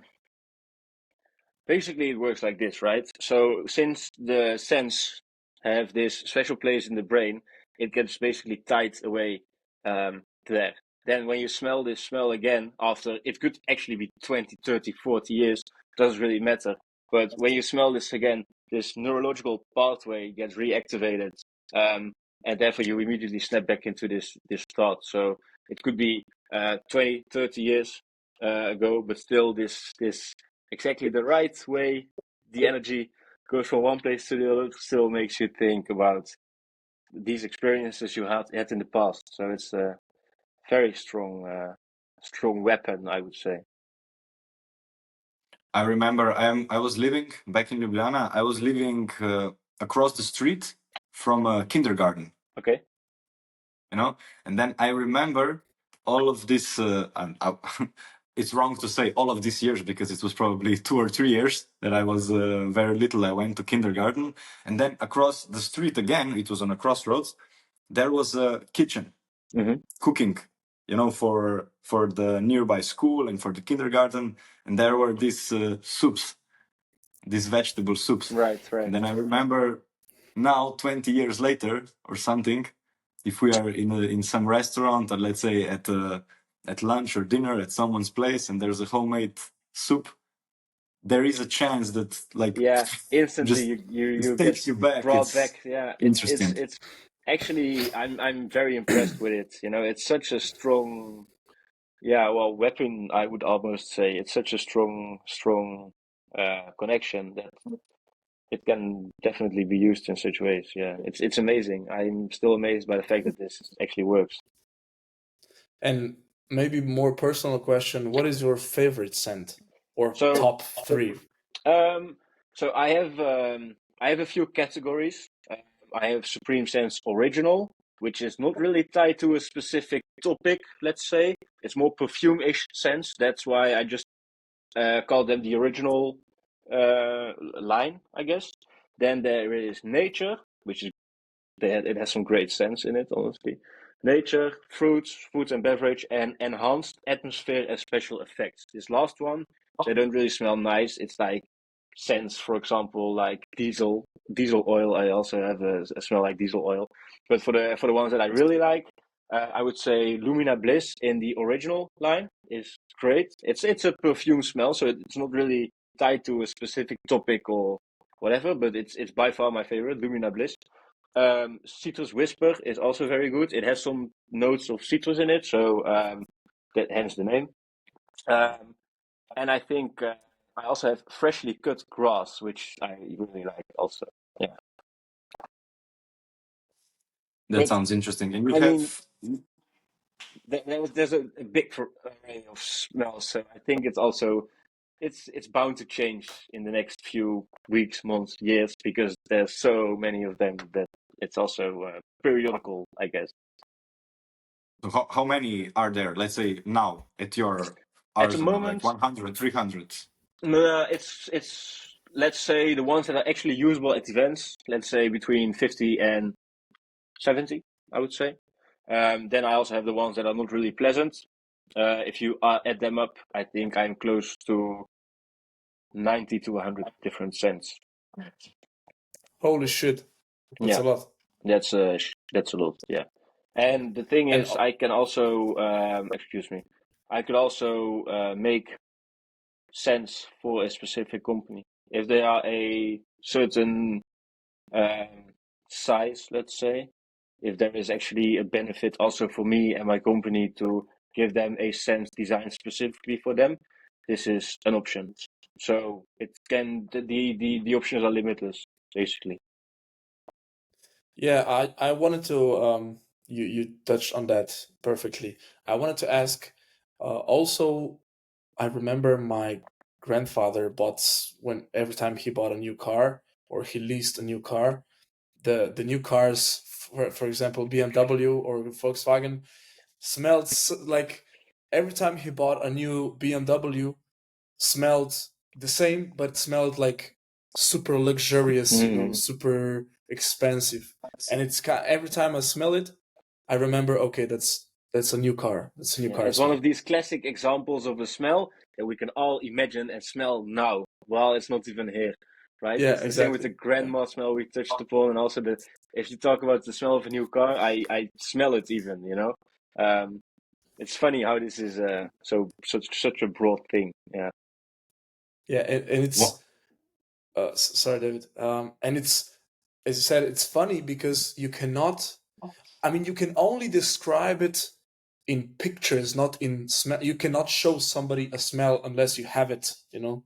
basically it works like this, right? So since the sense have this special place in the brain, it gets basically tied away there. Then when you smell this smell again, after it could actually be 20, 30, 40 years, doesn't really matter. But when you smell this again, this neurological pathway gets reactivated, and therefore you immediately snap back into this thought. So it could be 20, 30 years ago, but still this exactly the right way, the energy goes from one place to the other, still makes you think about these experiences you had in the past. So it's a very strong weapon, I would say. I remember I was living back in Ljubljana. I was living across the street from a kindergarten. Okay. And then I remember all of this. It's wrong to say all of these years because it was probably 2 or 3 years that I was very little. I went to kindergarten, and then across the street again, it was on a crossroads. There was a kitchen cooking, for the nearby school and for the kindergarten, and there were these soups, these vegetable soups. Right. And then I remember now, 20 years later or something, if we are in some restaurant, or let's say at lunch or dinner at someone's place, and there's a homemade soup, there is a chance that, like, Yeah, instantly just you it get takes you back. brought It's back. Yeah, interesting. it's actually I'm very impressed with it. It's such a strong, yeah, well, weapon, I would almost say. It's such a strong connection that it can definitely be used in such ways. Yeah, it's amazing. I'm still amazed by the fact that this actually works. And maybe more personal question: what is your favorite scent or So, top three? so I have a few categories. I have Supreme Sense Original, which is not really tied to a specific topic. Let's say it's more perfume-ish sense. That's why I just call them the original line, I guess. Then there is Nature, which is it has some great sense in it, honestly. Nature, fruits, food and beverage, and enhanced atmosphere and special effects. This last one, they don't really smell nice. It's like scents, for example, like diesel oil. I also have a smell like diesel oil. But for the ones that I really like, I would say Lumina Bliss in the original line is great. It's a perfume smell, so it's not really tied to a specific topic or whatever, but it's by far my favorite, Lumina Bliss. Citrus Whisper is also very good. It has some notes of citrus in it, so that hence the name. And I think I also have Freshly Cut Grass, which I really like also. Yeah. That But sounds interesting. And you I mean, have there's a big array of smells, so I think it's bound to change in the next few weeks, months, years, because there's so many of them that it's also periodical, I guess. how many are there? Let's say now at your At the arsenal, like moment, 100, 300. it's let's say the ones that are actually usable at events. Let's say between 50 and 70, I would say. Then I also have the ones that are not really pleasant. If you add them up, I think I'm close to 90 to 100 different scents. Holy shit. That's Yeah, a lot. that's a lot. Yeah, and the thing And is, I can also excuse me, I could also make sense for a specific company if they are a certain size, let's say. If there is actually a benefit also for me and my company to give them a sense designed specifically for them, this is an option. So it can the options are limitless, basically. yeah, I wanted to you touched on that perfectly. I wanted to ask also I remember my grandfather bought when every time he bought a new car or he leased a new car, the new cars for example BMW or Volkswagen smelled like every time he bought a new BMW smelled the same but smelled like super luxurious, super expensive. And it's every time I smell it I remember okay that's a new car. That's a new Yeah, car it's one of smell. these classic examples of a smell that we can all imagine and smell now while it's not even here, right? Yeah, It's the same with the exactly. Yeah. grandma smell we touched upon, and also the if you talk about the smell of a new car, I smell it even, you know. It's funny how this is such a broad thing. Yeah. Yeah, and What? it's sorry, David. And it's as you said, it's funny because you cannot. I mean, you can only describe it in pictures, not in smell. You cannot show somebody a smell unless you have it. You know,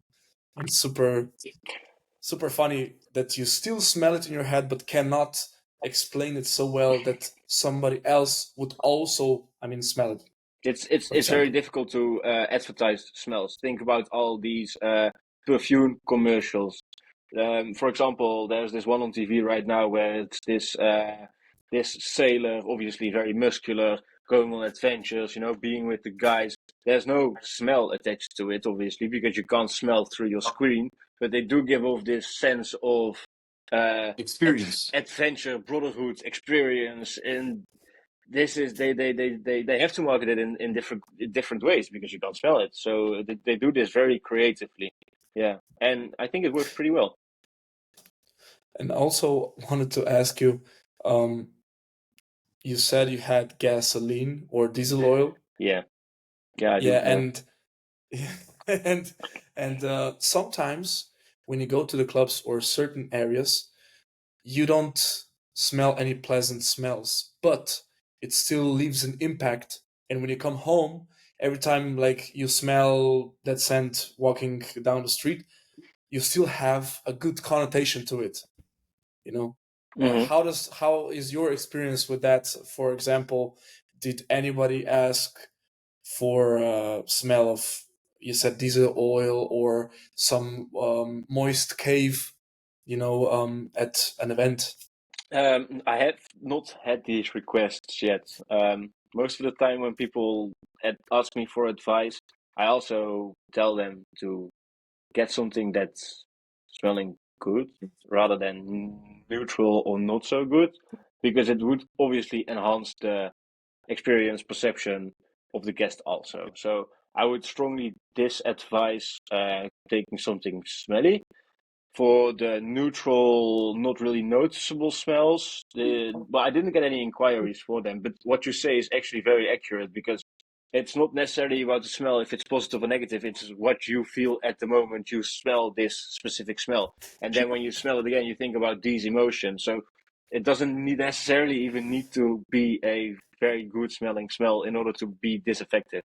and super funny that you still smell it in your head, but cannot explain it so well that somebody else would also, I mean, smell it. For It's very example. difficult to advertise smells. Think about all these perfume commercials. For example, there's this one on TV right now where it's this sailor, obviously very muscular, going on adventures, you know, being with the guys. There's no smell attached to it, obviously, because you can't smell through your screen. But they do give off this sense of Experience. adventure, brotherhood, experience, and this is they have to market it in different ways because you can't smell it. So they do this very creatively. Yeah, and I think it works pretty well. And also wanted to ask you, um, you said you had gasoline or diesel oil. Yeah, yeah, I do. Yeah, Yeah. and sometimes when you go to the clubs or certain areas, you don't smell any pleasant smells, but it still leaves an impact. And when you come home, every time like you smell that scent walking down the street, you still have a good connotation to it. You know, Hmm. how is your experience with that? For example, did anybody ask for smell of you said diesel oil or some moist cave, at an event? I have not had these requests yet. Most of the time when people ask me for advice, I also tell them to get something that's smelling good rather than neutral or not so good, because it would obviously enhance the experience perception of the guest also. So I would strongly disadvise taking something smelly. For the neutral, not really noticeable smells, well, I didn't get any inquiries for them. But what you say is actually very accurate because it's not necessarily about the smell if it's positive or negative. It's what you feel at the moment you smell this specific smell, and then when you smell it again, you think about these emotions. So it doesn't necessarily even need to be a very good smelling smell in order to be this effective.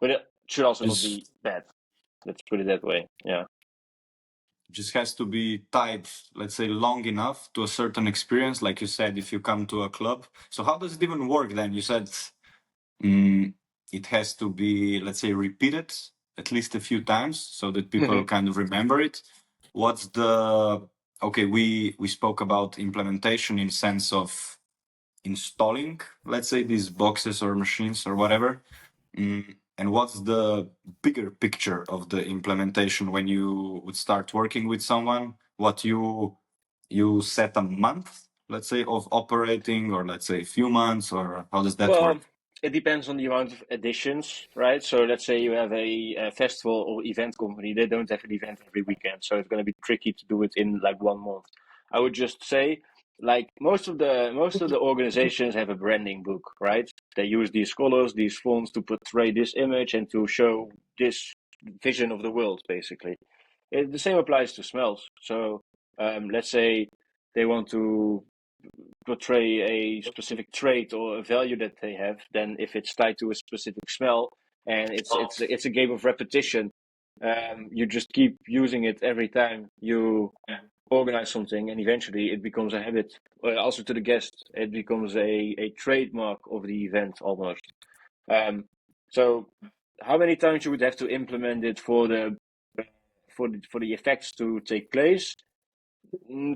But it should also not Is be bad. Let's put it that way. Yeah. just has to be tied, let's say, long enough to a certain experience. Like you said, if you come to a club. So how does it even work then? You said mm, it has to be, let's say, repeated at least a few times so that people Mm-hmm. kind of remember it. What's the okay? We spoke about implementation in sense of installing, let's say, these boxes or machines or whatever. And what's the bigger picture of the implementation when you would start working with someone? What you set a month, let's say, of operating, or let's say a few months, or how does that Well, work? it depends on the amount of editions, right? So let's say you have a festival or event company, they don't have an event every weekend, so it's going to be tricky to do it in like 1 month. I would just say, like most of the organizations have a branding book, right? They use these colors, these fonts to portray this image and to show this vision of the world, basically. The same applies to smells. So let's say they want to portray a specific trait or a value that they have, then if it's tied to a specific smell and it's a game of repetition, you just keep using it every time you organize something, and eventually it becomes a habit. Also to the guests, it becomes a trademark of the event almost. So, how many times you would have to implement it for the effects to take place?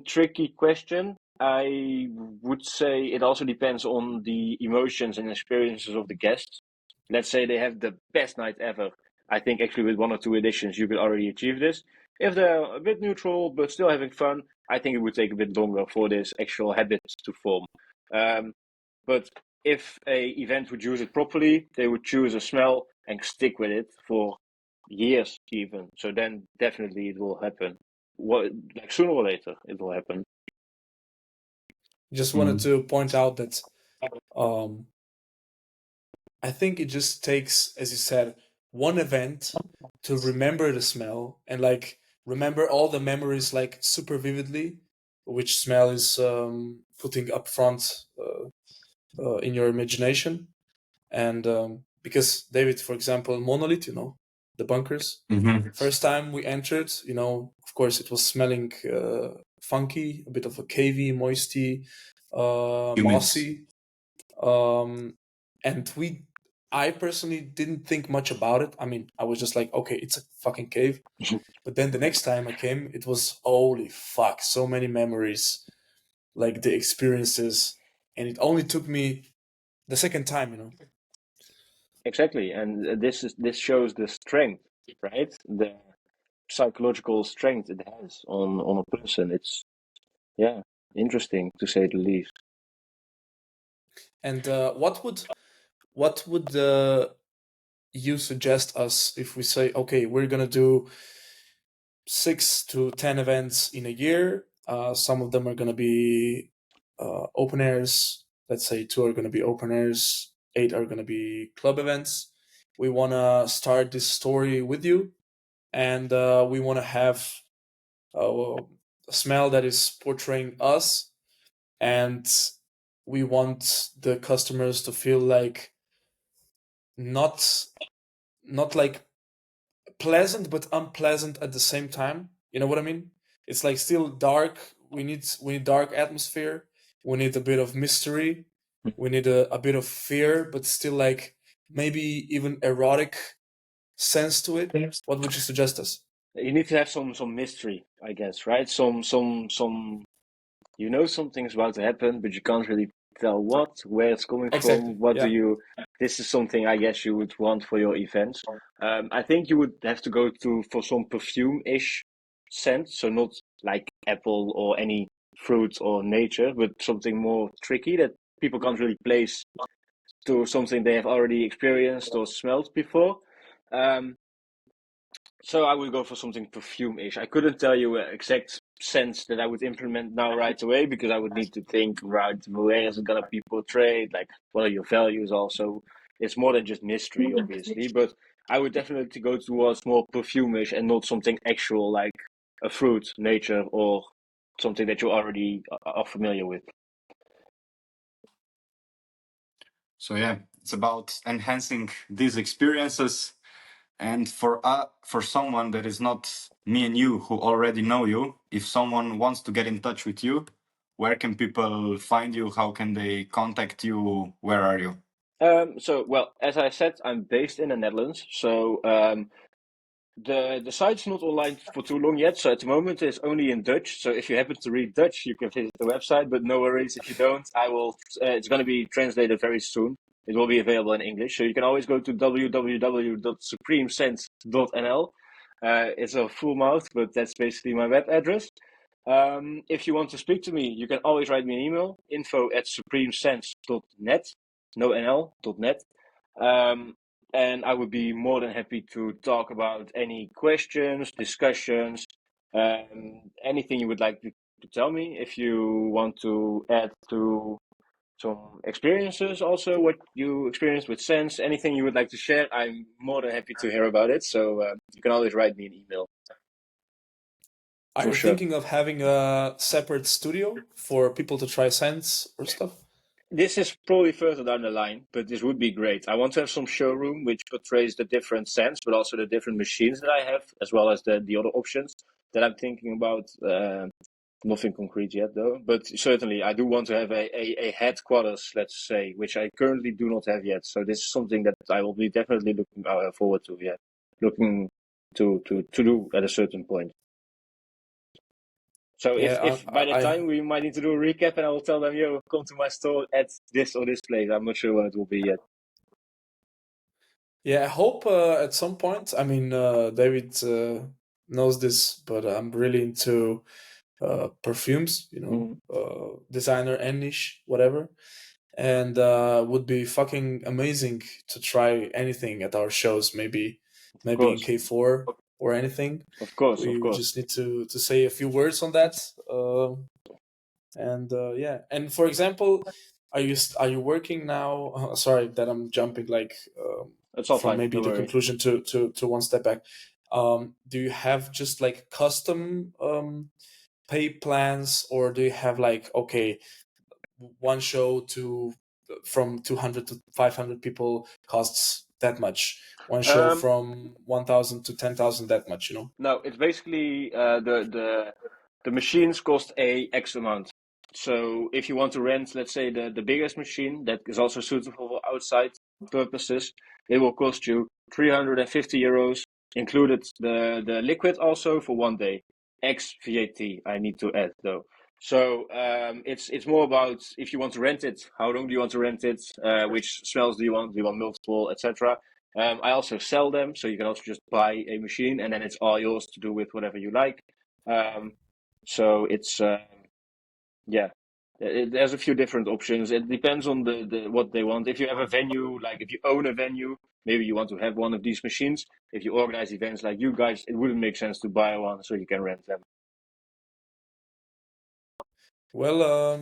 Tricky question. I would say it also depends on the emotions and experiences of the guests. Let's say they have the best night ever. I think actually with 1 or 2 editions you could already achieve this. If they're a bit neutral but still having fun, I think it would take a bit longer for this actual habit to form. But if a event would use it properly, they would choose a smell and stick with it for years even. So then definitely it will happen. Like sooner or later it will happen. Just wanted to point out that I think it just takes, as you said, one event to remember the smell and like remember all the memories like super vividly, which smell is putting up front in your imagination. And because David, for example, Monolith, the bunkers, first time we entered, of course it was smelling funky, a bit of a cavey, moisty, mossy. And I personally didn't think much about it. I mean, I was just like, okay, it's a fucking cave. But then the next time I came, it was, holy fuck, so many memories, like the experiences. And it only took me the second time. Exactly, and this shows the strength, right? The psychological strength it has on a person. It's interesting to say the least. And what would you suggest us if we say, okay, we're gonna do 6 to 10 events in a year? Some of them are gonna be open airs. Let's say 2 are gonna be open airs, 8 are gonna be club events. We wanna start this story with you, and we wanna have a smell that is portraying us, and we want the customers to feel like not like pleasant but unpleasant at the same time. You know what I mean? It's like still dark. We need dark atmosphere. We need a bit of mystery. We need a bit of fear, but still like maybe even erotic sense to it. What would you suggest us? You need to have some mystery, I guess, right? Some something's about to happen, but you can't really tell where it's coming Exactly. from. What Yeah. do you? This is something I guess you would want for your events. I think you would have to go for some perfume-ish scent, so not like apple or any fruit or nature, but something more tricky that people can't really place to something they have already experienced or smelled before. So I would go for something perfume-ish. I couldn't tell you an exact sense that I would implement now right away because I would need to think, right, where is it gonna be portrayed? Like, what are your values also? It's more than just mystery, obviously, but I would definitely go towards more perfume-ish and not something actual like a fruit, nature, or something that you already are familiar with. So yeah, it's about enhancing these experiences. And for someone that is not me and you who already know you, if someone wants to get in touch with you, where can people find you? How can they contact you? Where are you? Well, as I said, I'm based in the Netherlands, so the site's not online for too long yet, so at the moment it's only in Dutch. So if you happen to read Dutch, you can visit the website. But no worries if you don't. I will. It's going to be translated very soon. It will be available in English, so you can always go to www.supremesense.nl. It's a full mouth, but that's basically my web address. If you want to speak to me, you can always write me an email, info@supremesense.net, no nl.net. And I would be more than happy to talk about any questions, discussions, anything you would like to tell me. If you want to add to some experiences, also what you experienced with Sense, anything you would like to share, I'm more than happy to hear about it. So you can always write me an email. Are For you sure. thinking of having a separate studio for people to try scents or stuff? This is probably further down the line, but this would be great. I want to have some showroom which portrays the different scents, but also the different machines that I have, as well as the other options that I'm thinking about. Nothing concrete yet, though. But certainly, I do want to have a headquarters, let's say, which I currently do not have yet. So this is something that I will be definitely looking forward to. Yeah, looking to do at a certain point. So Yeah, if by the time we might need to do a recap, and I will tell them, yo, come to my store at this or this place. I'm not sure when it will be yet. Yeah, I hope at some point. I mean, David knows this, but I'm really into perfumes. You know, designer and niche, whatever. And would be fucking amazing to try anything at our shows. Maybe in K4 or anything. Of course. We just need to say a few words on that. Yeah, and for example, are you working now? Sorry that I'm jumping like It's all from fine. maybe the conclusion to one step back. Do you have just like custom pay plans, or do you have like, okay, one show from 200 to 500 people costs that much, one show from 1,000 to 10,000 that much, you know? No, it's basically the machines cost a X amount. So if you want to rent, let's say the biggest machine that is also suitable for outside purposes, it will cost you 350 euros, included the liquid also for 1 day. X VAT, I need to add though. So it's more about if you want to rent it, how long do you want to rent it, which smells do you want multiple, etc. I also sell them, so you can also just buy a machine and then it's all yours to do with whatever you like. So it's there's a few different options. It depends on the what they want. If you have a venue, like if you own a venue, maybe you want to have one of these machines. If you organize events like you guys, it wouldn't make sense to buy one, so you can rent them. Well,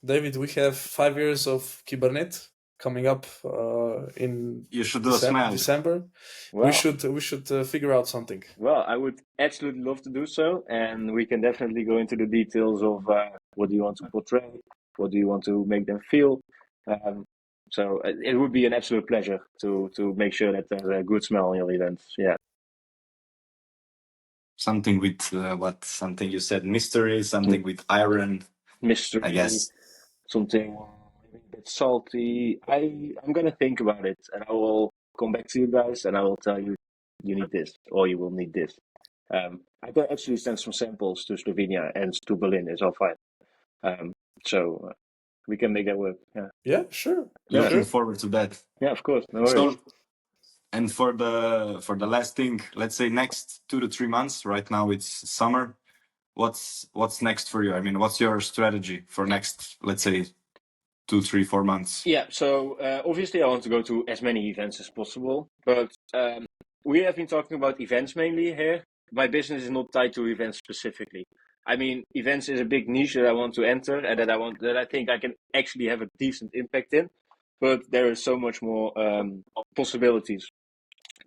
David, we have 5 years of Kubernetes coming up in You should do a smell. December. Wow. We should figure out something. Well, I would absolutely love to do so, and we can definitely go into the details of what do you want to portray, what do you want to make them feel. So it would be an absolute pleasure to make sure that there's a good smell on your events. Yeah. Something with something you said, mystery, something with iron. Mystery, I guess. Something maybe a bit salty. I'm gonna think about it, and I will come back to you guys, and I will tell you you need this or you will need this. I can actually send some samples to Slovenia and to Berlin. It's all fine. So we can make that work. Yeah. Yeah, sure. Looking forward to that. Yeah, of course. No worries. So, and for the last thing, let's say next 2 to 3 months. Right now it's summer. What's next for you? I mean, what's your strategy for next, let's say, 2, 3, 4 months? Yeah. So obviously, I want to go to as many events as possible, but we have been talking about events mainly here. My business is not tied to events specifically. I mean, events is a big niche that I want to enter and that I think I can actually have a decent impact in. But there is so much more possibilities.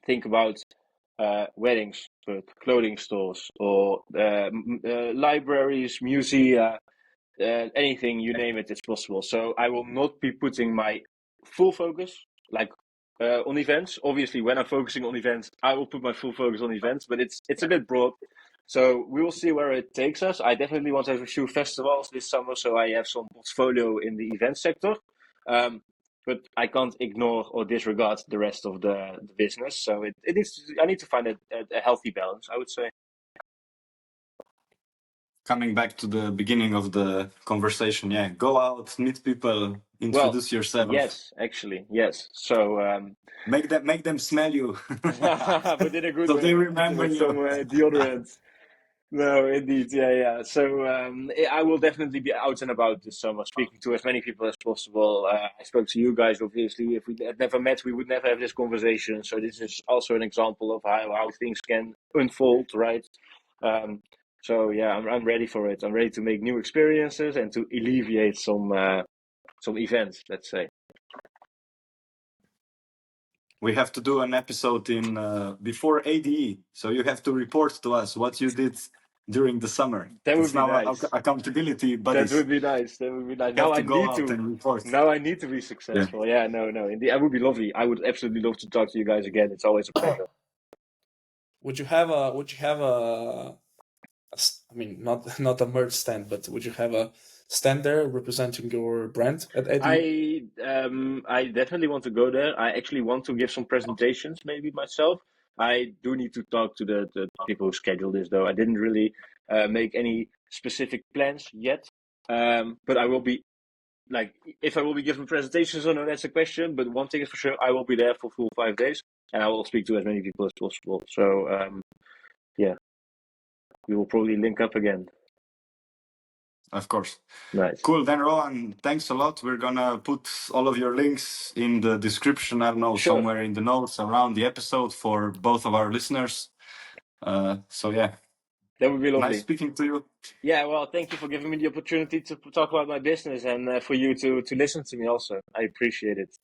Think about weddings, but clothing stores or libraries, musea, anything you name it, it's possible. So I will not be putting my full focus like on events. Obviously, when I'm focusing on events, I will put my full focus on events, but it's a bit broad. So we will see where it takes us. I definitely want to have a few festivals this summer, so I have some portfolio in the event sector. But I can't ignore or disregard the rest of the business. So I need to find a healthy balance, I would say. Coming back to the beginning of the conversation, yeah, go out, meet people, introduce yourself. Yes, actually, yes. So make them smell you, but in a good so way. they remember with you. some deodorant. No, indeed, yeah. So I will definitely be out and about this summer, speaking to as many people as possible. I spoke to you guys, obviously. If we had never met, we would never have this conversation. So this is also an example of how things can unfold, right? Um, so yeah, I'm ready for it. I'm ready to make new experiences and to alleviate some events, let's say. We have to do an episode in before ADE, so you have to report to us what you did during the summer. That would It's be now nice. accountability That buddies. would be nice. That would be nice. You have to go out and report. Now I need to be Yeah. successful. Yeah, no. Indeed, that would be lovely. I would absolutely love to talk to you guys again. It's always a pleasure. Would you have I mean, not a merch stand, but would you have a stand there representing your brand at ADE? I definitely want to go there. I actually want to give some presentations, maybe myself. I do need to talk to the people who schedule this, though. I didn't really make any specific plans yet. But I will be like, if I will be giving presentations or no, that's a question. But one thing is for sure, I will be there for full 5 days, and I will speak to as many people as possible. So yeah, we will probably link up again. Of course. Nice. Cool. Then, Rowan, thanks a lot. We're gonna put all of your links in the description. I don't know, Sure. somewhere in the notes around the episode for both of our listeners. So yeah, That would be lovely. nice speaking to you. Yeah, well, thank you for giving me the opportunity to talk about my business and for you to listen to me also. I appreciate it.